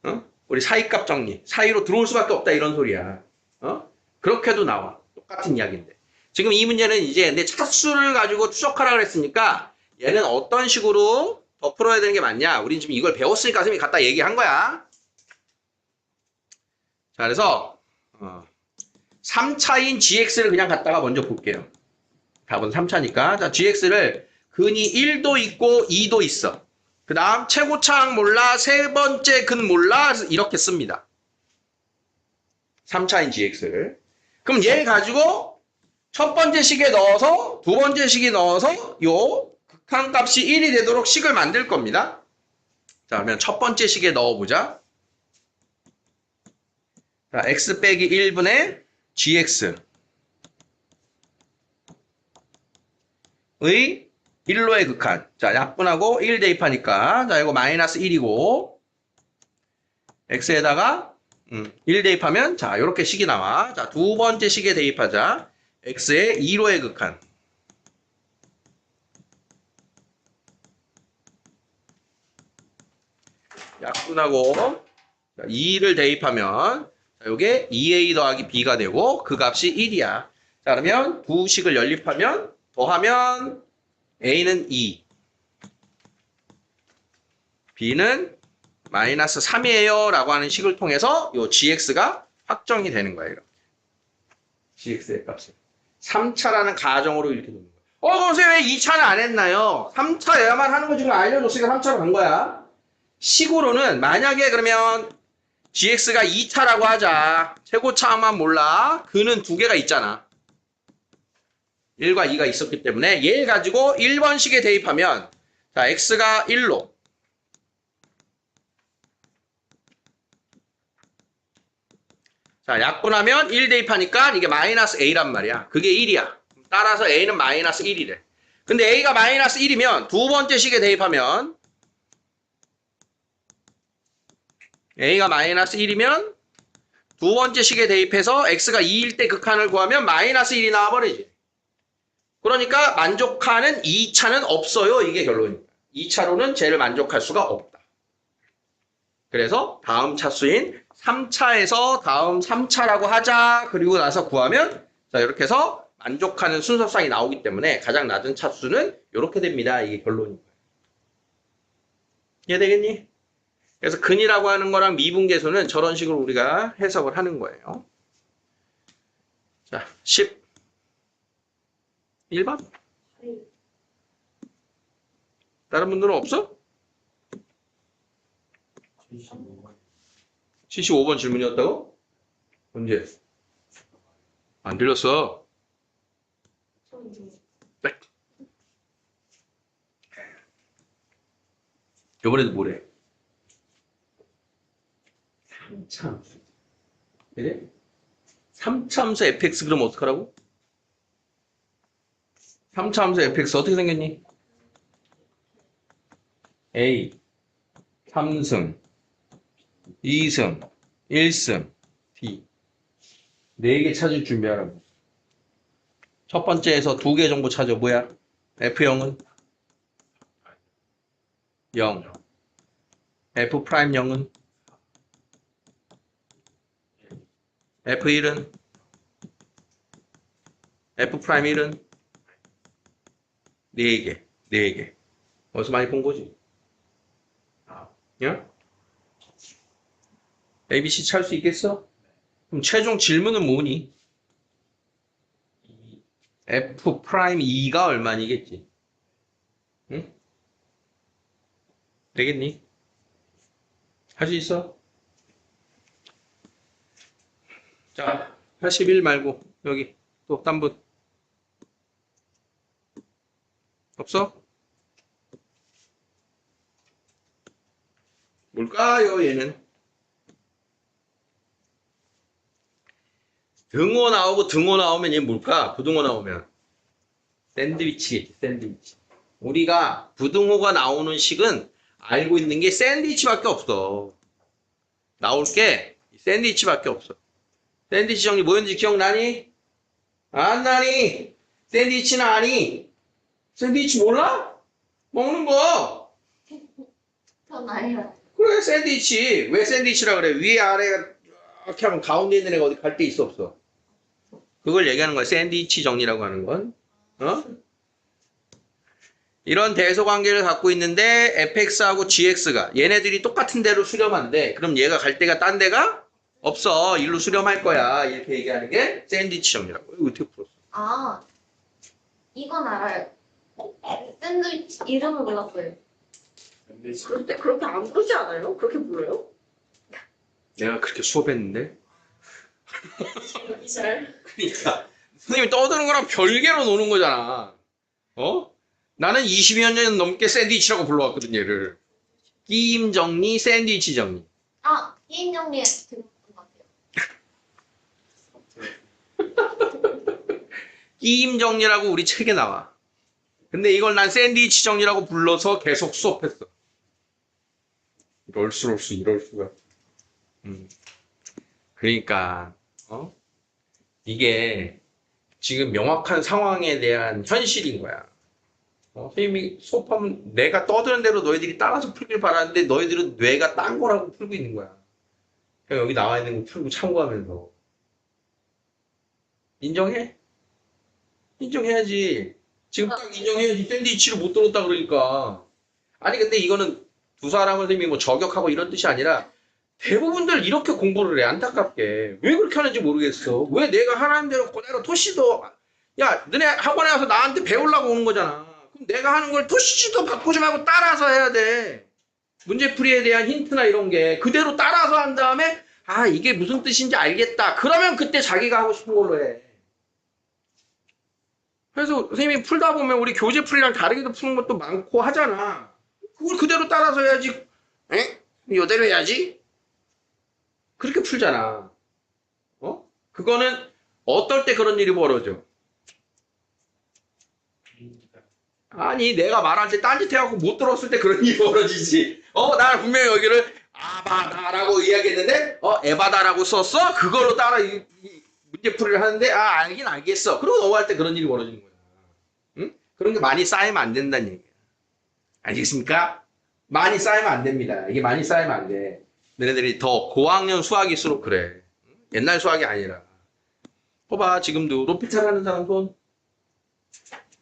Speaker 1: 어? 우리 사이값 정리. 사이로 들어올 수밖에 없다, 이런 소리야. 어? 그렇게도 나와. 똑같은 이야기인데. 지금 이 문제는 이제 내 차수를 가지고 추적하라 그랬으니까 얘는 어떤 식으로 더 풀어야 되는 게 맞냐? 우린 지금 이걸 배웠으니까 선생님이 갖다 얘기한 거야. 자, 그래서 3차인 gx를 그냥 갖다가 먼저 볼게요. 답은 3차니까. 자, gx를 근이 1도 있고 2도 있어. 그 다음 최고차항 몰라, 세 번째 근 몰라, 이렇게 씁니다. 3차인 gx를. 그럼 얘 가지고 첫 번째 식에 넣어서 두 번째 식에 넣어서 요 극한값이 1이 되도록 식을 만들 겁니다. 자, 그러면 첫 번째 식에 넣어보자. 자, x 빼기 1분의 gx의 1로의 극한. 자, 약분하고 1 대입하니까 자, 이거 마이너스 1이고 x에다가 1 대입하면 자, 요렇게 식이 나와. 자, 두 번째 식에 대입하자. x의 2로의 극한. 약분하고 2를 대입하면 자, 요게 2a 더하기 b가 되고 그 값이 1이야. 자, 그러면 두 식을 연립하면 더하면 a는 2, b는 마이너스 3이에요 라고 하는 식을 통해서 요 gx가 확정이 되는 거예요. gx의 값이 3차라는 가정으로 이렇게 되는 거예요. 선생님 왜 2차는 안 했나요? 3차여야만 하는 거 지금 알려줬으니까 3차로 간 거야. 식으로는 만약에 그러면 gx가 2차라고 하자. 최고차만 몰라. 그는 두 개가 있잖아. 1과 2가 있었기 때문에 얘 가지고 1번식에 대입하면 자, x가 1로 자, 약분하면 1 대입하니까 이게 마이너스 a란 말이야. 그게 1이야. 따라서 a는 마이너스 1이래. 근데 a가 마이너스 1이면 두 번째 식에 대입하면 a가 마이너스 1이면 두 번째 식에 대입해서 x가 2일 때 극한을 구하면 마이너스 1이 나와버리지. 그러니까 만족하는 2차는 없어요. 이게 결론입니다. 2차로는 쟤를 만족할 수가 없다. 그래서 다음 차수인 3차에서 다음 3차라고 하자. 그리고 나서 구하면 자, 이렇게 해서 만족하는 순서상이 나오기 때문에 가장 낮은 차수는 이렇게 됩니다. 이게 결론입니다. 이해되겠니? 그래서 근이라고 하는 거랑 미분계수는 저런 식으로 우리가 해석을 하는 거예요. 자, 11번? 다른 분들은 없어? 75번 질문이었다고? 언제? 안 들렸어. 네. 이번에도 뭐래? 3차함수. 그래? 3차함수 fx 그러면 어떡하라고? 3차함수 fx 어떻게 생겼니? a 3승 2승 1승 d 4개 찾을 준비하라고. 첫 번째에서 2개 정도 찾아. 뭐야? f0은 0, f 프라임 0은 f1은 f 프라임 1은 4개 4개. 어디서 많이 본 거지? 야? ABC 찾을 수 있겠어? 그럼 최종 질문은 뭐니? f 프라임 2가 얼마니겠지? 응? 되겠니? 할 수 있어? 자, 81 말고 여기 또 딴 분 없어? 뭘까요 얘는? 등호 나오고 등호 나오면 얘 뭘까? 부등호 나오면 샌드위치겠지. 샌드위치. 우리가 부등호가 나오는 식은 알고 있는 게 샌드위치밖에 없어. 나올 게 샌드위치밖에 없어. 샌드위치 정리 뭐였는지 기억나니? 안 나니? 샌드위치는 아니? 샌드위치 몰라? 먹는 거.
Speaker 2: 전 알아요.
Speaker 1: 그래 샌드위치. 왜 샌드위치라 그래? 위에 아래가 이렇게 하면 가운데 있는 애가 어디 갈 데 있어 없어? 그걸 얘기하는 거야. 샌드위치 정리라고 하는 건. 어? 이런 대소관계를 갖고 있는데 fx하고 gx가 얘네들이 똑같은 데로 수렴한대. 그럼 얘가 갈 데가 딴 데가 없어. 일로 수렴할 거야. 이렇게 얘기하는 게 샌드위치 정리라고. 이거 어떻게 풀었어?
Speaker 2: 아, 이건 알아요. 샌드위치 이름을 몰랐어요.
Speaker 4: 그렇게 안 부르지 않아요? 그렇게 불러요?
Speaker 1: 내가 그렇게 수업했는데?
Speaker 4: 잘.
Speaker 1: 그러니까 선생님이 떠드는 거랑 별개로 노는 거잖아. 어? 나는 20여 년 넘게 샌드위치라고 불러왔거든, 얘를. 끼임 정리, 샌드위치 정리.
Speaker 2: 아, 게임 정리에 들어간 것 같아요.
Speaker 1: 끼임 정리라고 우리 책에 나와. 근데 이걸 난 샌드위치 정리라고 불러서 계속 수업했어. 이럴 수가. 그러니까, 이게 지금 명확한 상황에 대한 현실인 거야. 선생님이 수업하면 내가 떠드는 대로 너희들이 따라서 풀길 바라는데 너희들은 뇌가 딴 거라고 풀고 있는 거야. 그냥 여기 나와 있는 거 풀고 참고하면서. 인정해? 인정해야지. 지금 딱 인정해야지. 샌드위치를 못 들었다 그러니까. 아니 근데 이거는 두 사람을 선생님이 뭐 저격하고 이런 뜻이 아니라 대부분들 이렇게 공부를 해. 안타깝게. 왜 그렇게 하는지 모르겠어. 왜 내가 하라는 대로 그대로 토시도 야 너네 학원에 와서 나한테 배우려고 오는 거잖아. 그럼 내가 하는 걸 토시도 바꾸지 말고 따라서 해야 돼. 문제풀이에 대한 힌트나 이런 게 그대로 따라서 한 다음에 아 이게 무슨 뜻인지 알겠다. 그러면 그때 자기가 하고 싶은 걸로 해. 그래서 선생님이 풀다 보면 우리 교재 풀이랑 다르게도 푸는 것도 많고 하잖아. 그걸 그대로 따라서 해야지. 에? 이대로 해야지. 그렇게 풀잖아. 그거는 어떨 때 그런 일이 벌어져? 아니 내가 말할 때 딴짓해갖고 못 들었을 때 그런 일이 벌어지지. 나 분명히 여기를 아바다라고 이야기했는데 에바다라고 썼어? 그거로 따라 문제풀이를 하는데 알긴 알겠어. 그러고 넘어갈 때 그런 일이 벌어지는 거야. 응? 그런 게 많이 쌓이면 안 된다는 얘기야. 알겠습니까? 많이 쌓이면 안 됩니다. 이게 많이 쌓이면 안 돼. 너네들이 더 고학년 수학일수록 그래. 옛날 수학이 아니라. 봐봐 지금도 로피탈 하는 사람 손.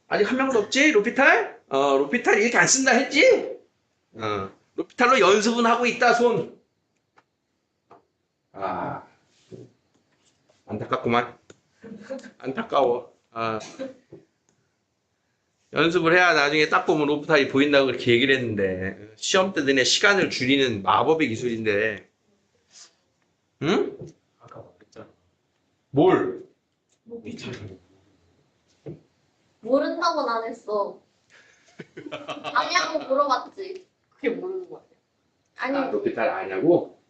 Speaker 1: 아직 한 명도 없지? 로피탈? 로피탈 이렇게 안 쓴다 했지? 로피탈로 연습은 하고 있다 손. 안타깝구만. 안타까워. 연습을 해야 나중에 딱 보면 로프타이 보인다고 그렇게 얘기를 했는데 시험 때 너네 시간을 줄이는 마법의 기술인데 응?
Speaker 3: 아까 말했잖아.
Speaker 1: 뭘?
Speaker 2: 모른다고는 안 했어. 아니라고 물어봤지.
Speaker 4: 그게 모르는 거 아니야?
Speaker 2: 아니,
Speaker 1: 로프타이 아냐고?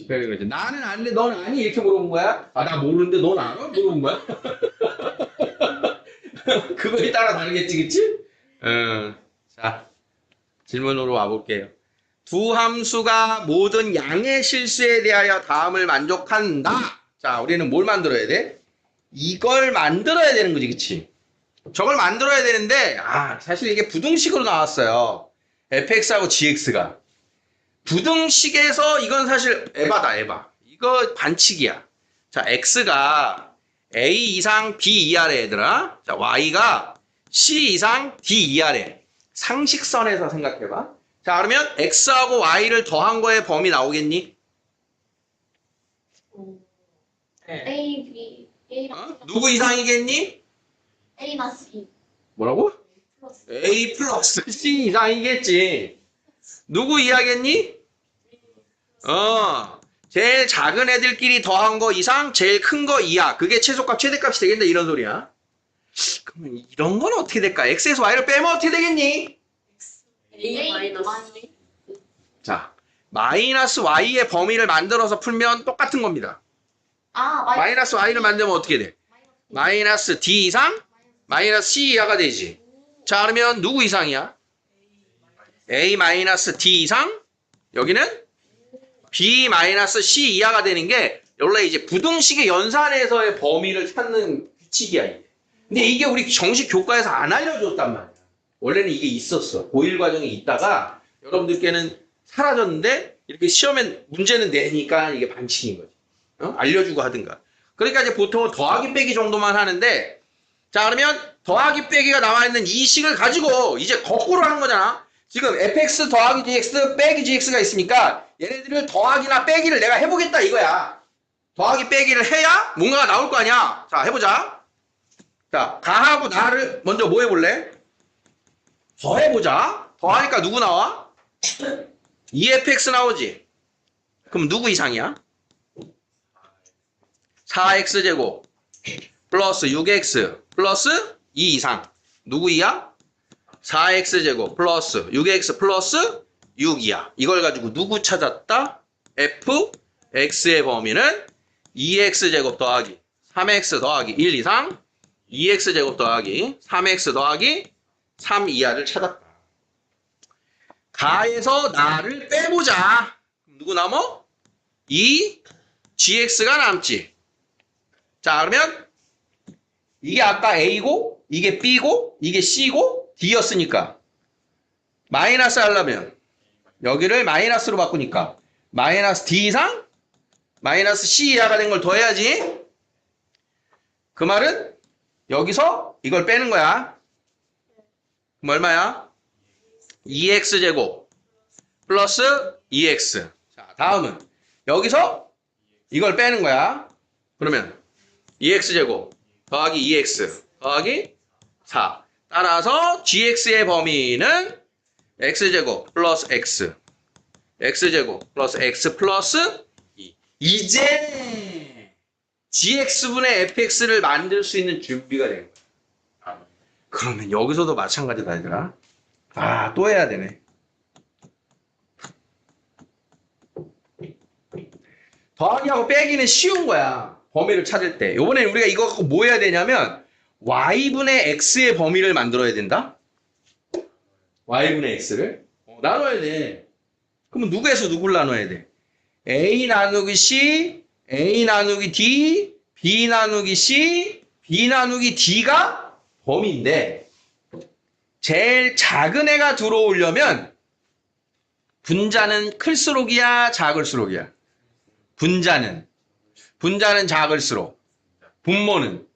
Speaker 1: 그래, 그래. 나는 아는데 넌 아니? 이렇게 물어본 거야? 나 모르는데 넌 알아? 물어본 거야? 그거에 따라 다르겠지, 그치? 자, 질문으로 와볼게요. 두 함수가 모든 양의 실수에 대하여 다음을 만족한다. 자, 우리는 뭘 만들어야 돼? 이걸 만들어야 되는 거지, 그치? 저걸 만들어야 되는데, 사실 이게 부등식으로 나왔어요. fx하고 gx가. 부등식에서 이건 사실 에바다, 에바. 이거 반칙이야. 자, x가 a 이상 b 이하래, 얘들아. 자, y가 c 이상 d 이하래. 상식선에서 생각해봐. 자, 그러면 x하고 y를 더한 거의 범위 나오겠니?
Speaker 4: 네.
Speaker 2: A, B, A,
Speaker 1: 누구 이상이겠니?
Speaker 2: A 마스 B
Speaker 1: 뭐라고?
Speaker 2: 플러스
Speaker 1: a 플러스 c 이상이겠지. 누구 이하겠니? 제일 작은 애들끼리 더한 거 이상, 제일 큰 거 이하. 그게 최소값, 최대값이 되겠네, 이런 소리야. 그러면 이런 건 어떻게 될까? x에서 y를 빼면 어떻게 되겠니?
Speaker 4: A 마이너스 C.
Speaker 1: 자, 마이너스 y의 범위를 만들어서 풀면 똑같은 겁니다. 마이너스 y를 만들면 어떻게 돼? 마이너스 d 이상, 마이너스 c 이하가 되지. 자, 그러면 누구 이상이야? a 마이너스 d 이상, 여기는 b 마이너스 c 이하가 되는 게 원래 이제 부등식의 연산에서의 범위를 찾는 규칙이야, 이게. 근데 이게 우리 정식 교과에서 안 알려줬단 말이야. 원래는 이게 있었어. 고1 과정에 있다가 여러분들께는 사라졌는데 이렇게 시험에 문제는 내니까 이게 반칙인 거지. 알려주고 하든가. 그러니까 이제 보통은 더하기 빼기 정도만 하는데, 자, 그러면 더하기 빼기가 나와 있는 이 식을 가지고 이제 거꾸로 하는 거잖아. 지금 fx 더하기 dx 빼기 gx가 있으니까 얘네들을 더하기나 빼기를 내가 해보겠다 이거야. 더하기 빼기를 해야 뭔가가 나올 거 아니야. 자, 해보자. 자, 가하고 나를 먼저 뭐 해볼래? 더해보자. 더하니까 누구 나와? 2fx 나오지. 그럼 누구 이상이야? 4x제곱 플러스 6x 플러스 2 이상. 누구 이하? 4x제곱 플러스 6x 플러스 6이야. 이걸 가지고 누구 찾았다? fx의 범위는 2x제곱 더하기 3x 더하기 1 이상 2x제곱 더하기 3x 더하기 3 이하를 찾았다. 가에서 나를 빼보자. 누구 남어? 2 gx가 남지. 자, 그러면 이게 아까 a고 이게 b고 이게 c고 d였으니까 마이너스 하려면 여기를 마이너스로 바꾸니까 마이너스 d 이상 마이너스 c 이하가 된 걸 더해야지. 그 말은 여기서 이걸 빼는 거야. 그럼 얼마야? 2x제곱 플러스 2x. 자, 다음은 여기서 이걸 빼는 거야. 그러면 2x제곱 더하기 2x 더하기 4. 따라서 gx의 범위는 x제곱 플러스 x x제곱 플러스 x 플러스 2. 이제 gx분의 fx를 만들 수 있는 준비가 된 거야. 그러면 여기서도 마찬가지다 얘들아. 아, 또 해야 되네. 더하기하고 빼기는 쉬운 거야. 범위를 찾을 때. 이번엔 우리가 이거 갖고 뭐 해야 되냐면 y분의 x의 범위를 만들어야 된다. y분의 x를 나눠야 돼. 그러면 누구에서 누구를 나눠야 돼? a 나누기 c, a 나누기 d, b 나누기 c, b 나누기 d가 범위인데 제일 작은 애가 들어오려면 분자는 클수록이야, 작을수록이야? 분자는 작을수록, 분모는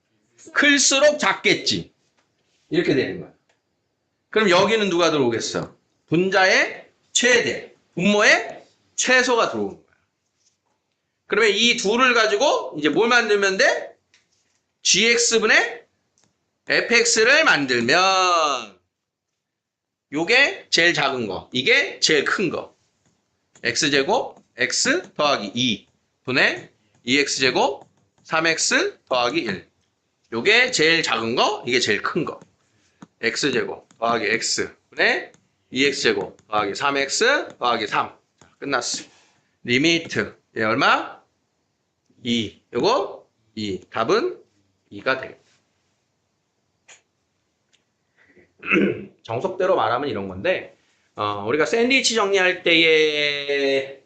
Speaker 1: 클수록 작겠지. 이렇게 되는 거야. 그럼 여기는 누가 들어오겠어? 분자의 최대, 분모의 최소가 들어오는 거야. 그러면 이 둘을 가지고 이제 뭘 만들면 돼? gx분의 fx를 만들면 요게 제일 작은 거, 이게 제일 큰 거. x제곱 x 더하기 2 분의 2x제곱 3x 더하기 1. 요게 제일 작은 거, 이게 제일 큰 거. x제곱 더하기 x 분의 2x제곱 더하기 3x 더하기 3. 자, 끝났어. 리미트 얘 얼마? 2. 요거 2. 답은 2가 되겠다. 정석대로 말하면 이런 건데 우리가 샌드위치 정리할 때의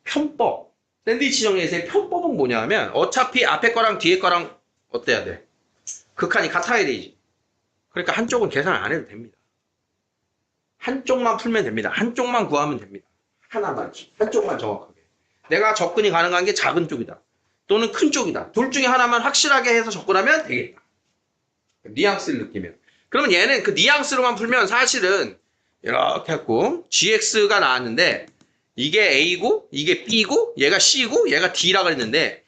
Speaker 1: 편법, 샌드위치 정리에서의 편법은 뭐냐면 어차피 앞에 거랑 뒤에 거랑 어때야 돼? 극한이 같아야 되지. 그러니까 한쪽은 계산 안 해도 됩니다. 한쪽만 풀면 됩니다. 한쪽만 구하면 됩니다. 하나만, 한쪽만 정확하게. 내가 접근이 가능한 게 작은 쪽이다. 또는 큰 쪽이다. 둘 중에 하나만 확실하게 해서 접근하면 되겠다. 뉘앙스를 느끼면. 그러면 얘는 그 뉘앙스로만 풀면 사실은 이렇게 했고 gx가 나왔는데 이게 a고 이게 b고 얘가 c고 얘가 d라고 그랬는데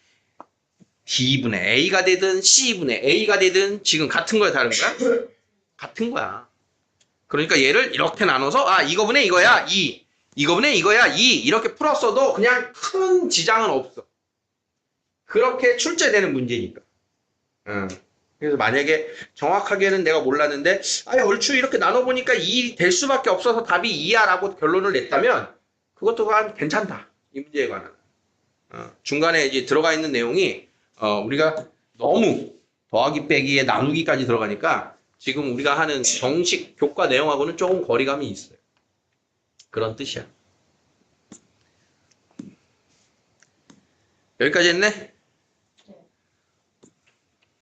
Speaker 1: d분의 a가 되든 c분의 a가 되든 지금 같은 거야 다른 거야? 같은 거야. 그러니까 얘를 이렇게 나눠서 아 이거분의 이거야 2 이거분의 이거야 2 이렇게 풀었어도 그냥 큰 지장은 없어. 그렇게 출제되는 문제니까. 그래서 만약에 정확하게는 내가 몰랐는데 얼추 이렇게 나눠보니까 2 될 수밖에 없어서 답이 2야 라고 결론을 냈다면 그것도 괜찮다. 이 문제에 관한. 중간에 이제 들어가 있는 내용이 우리가 너무 더하기 빼기에 나누기까지 들어가니까 지금 우리가 하는 정식 교과 내용하고는 조금 거리감이 있어요. 그런 뜻이야. 여기까지 했네?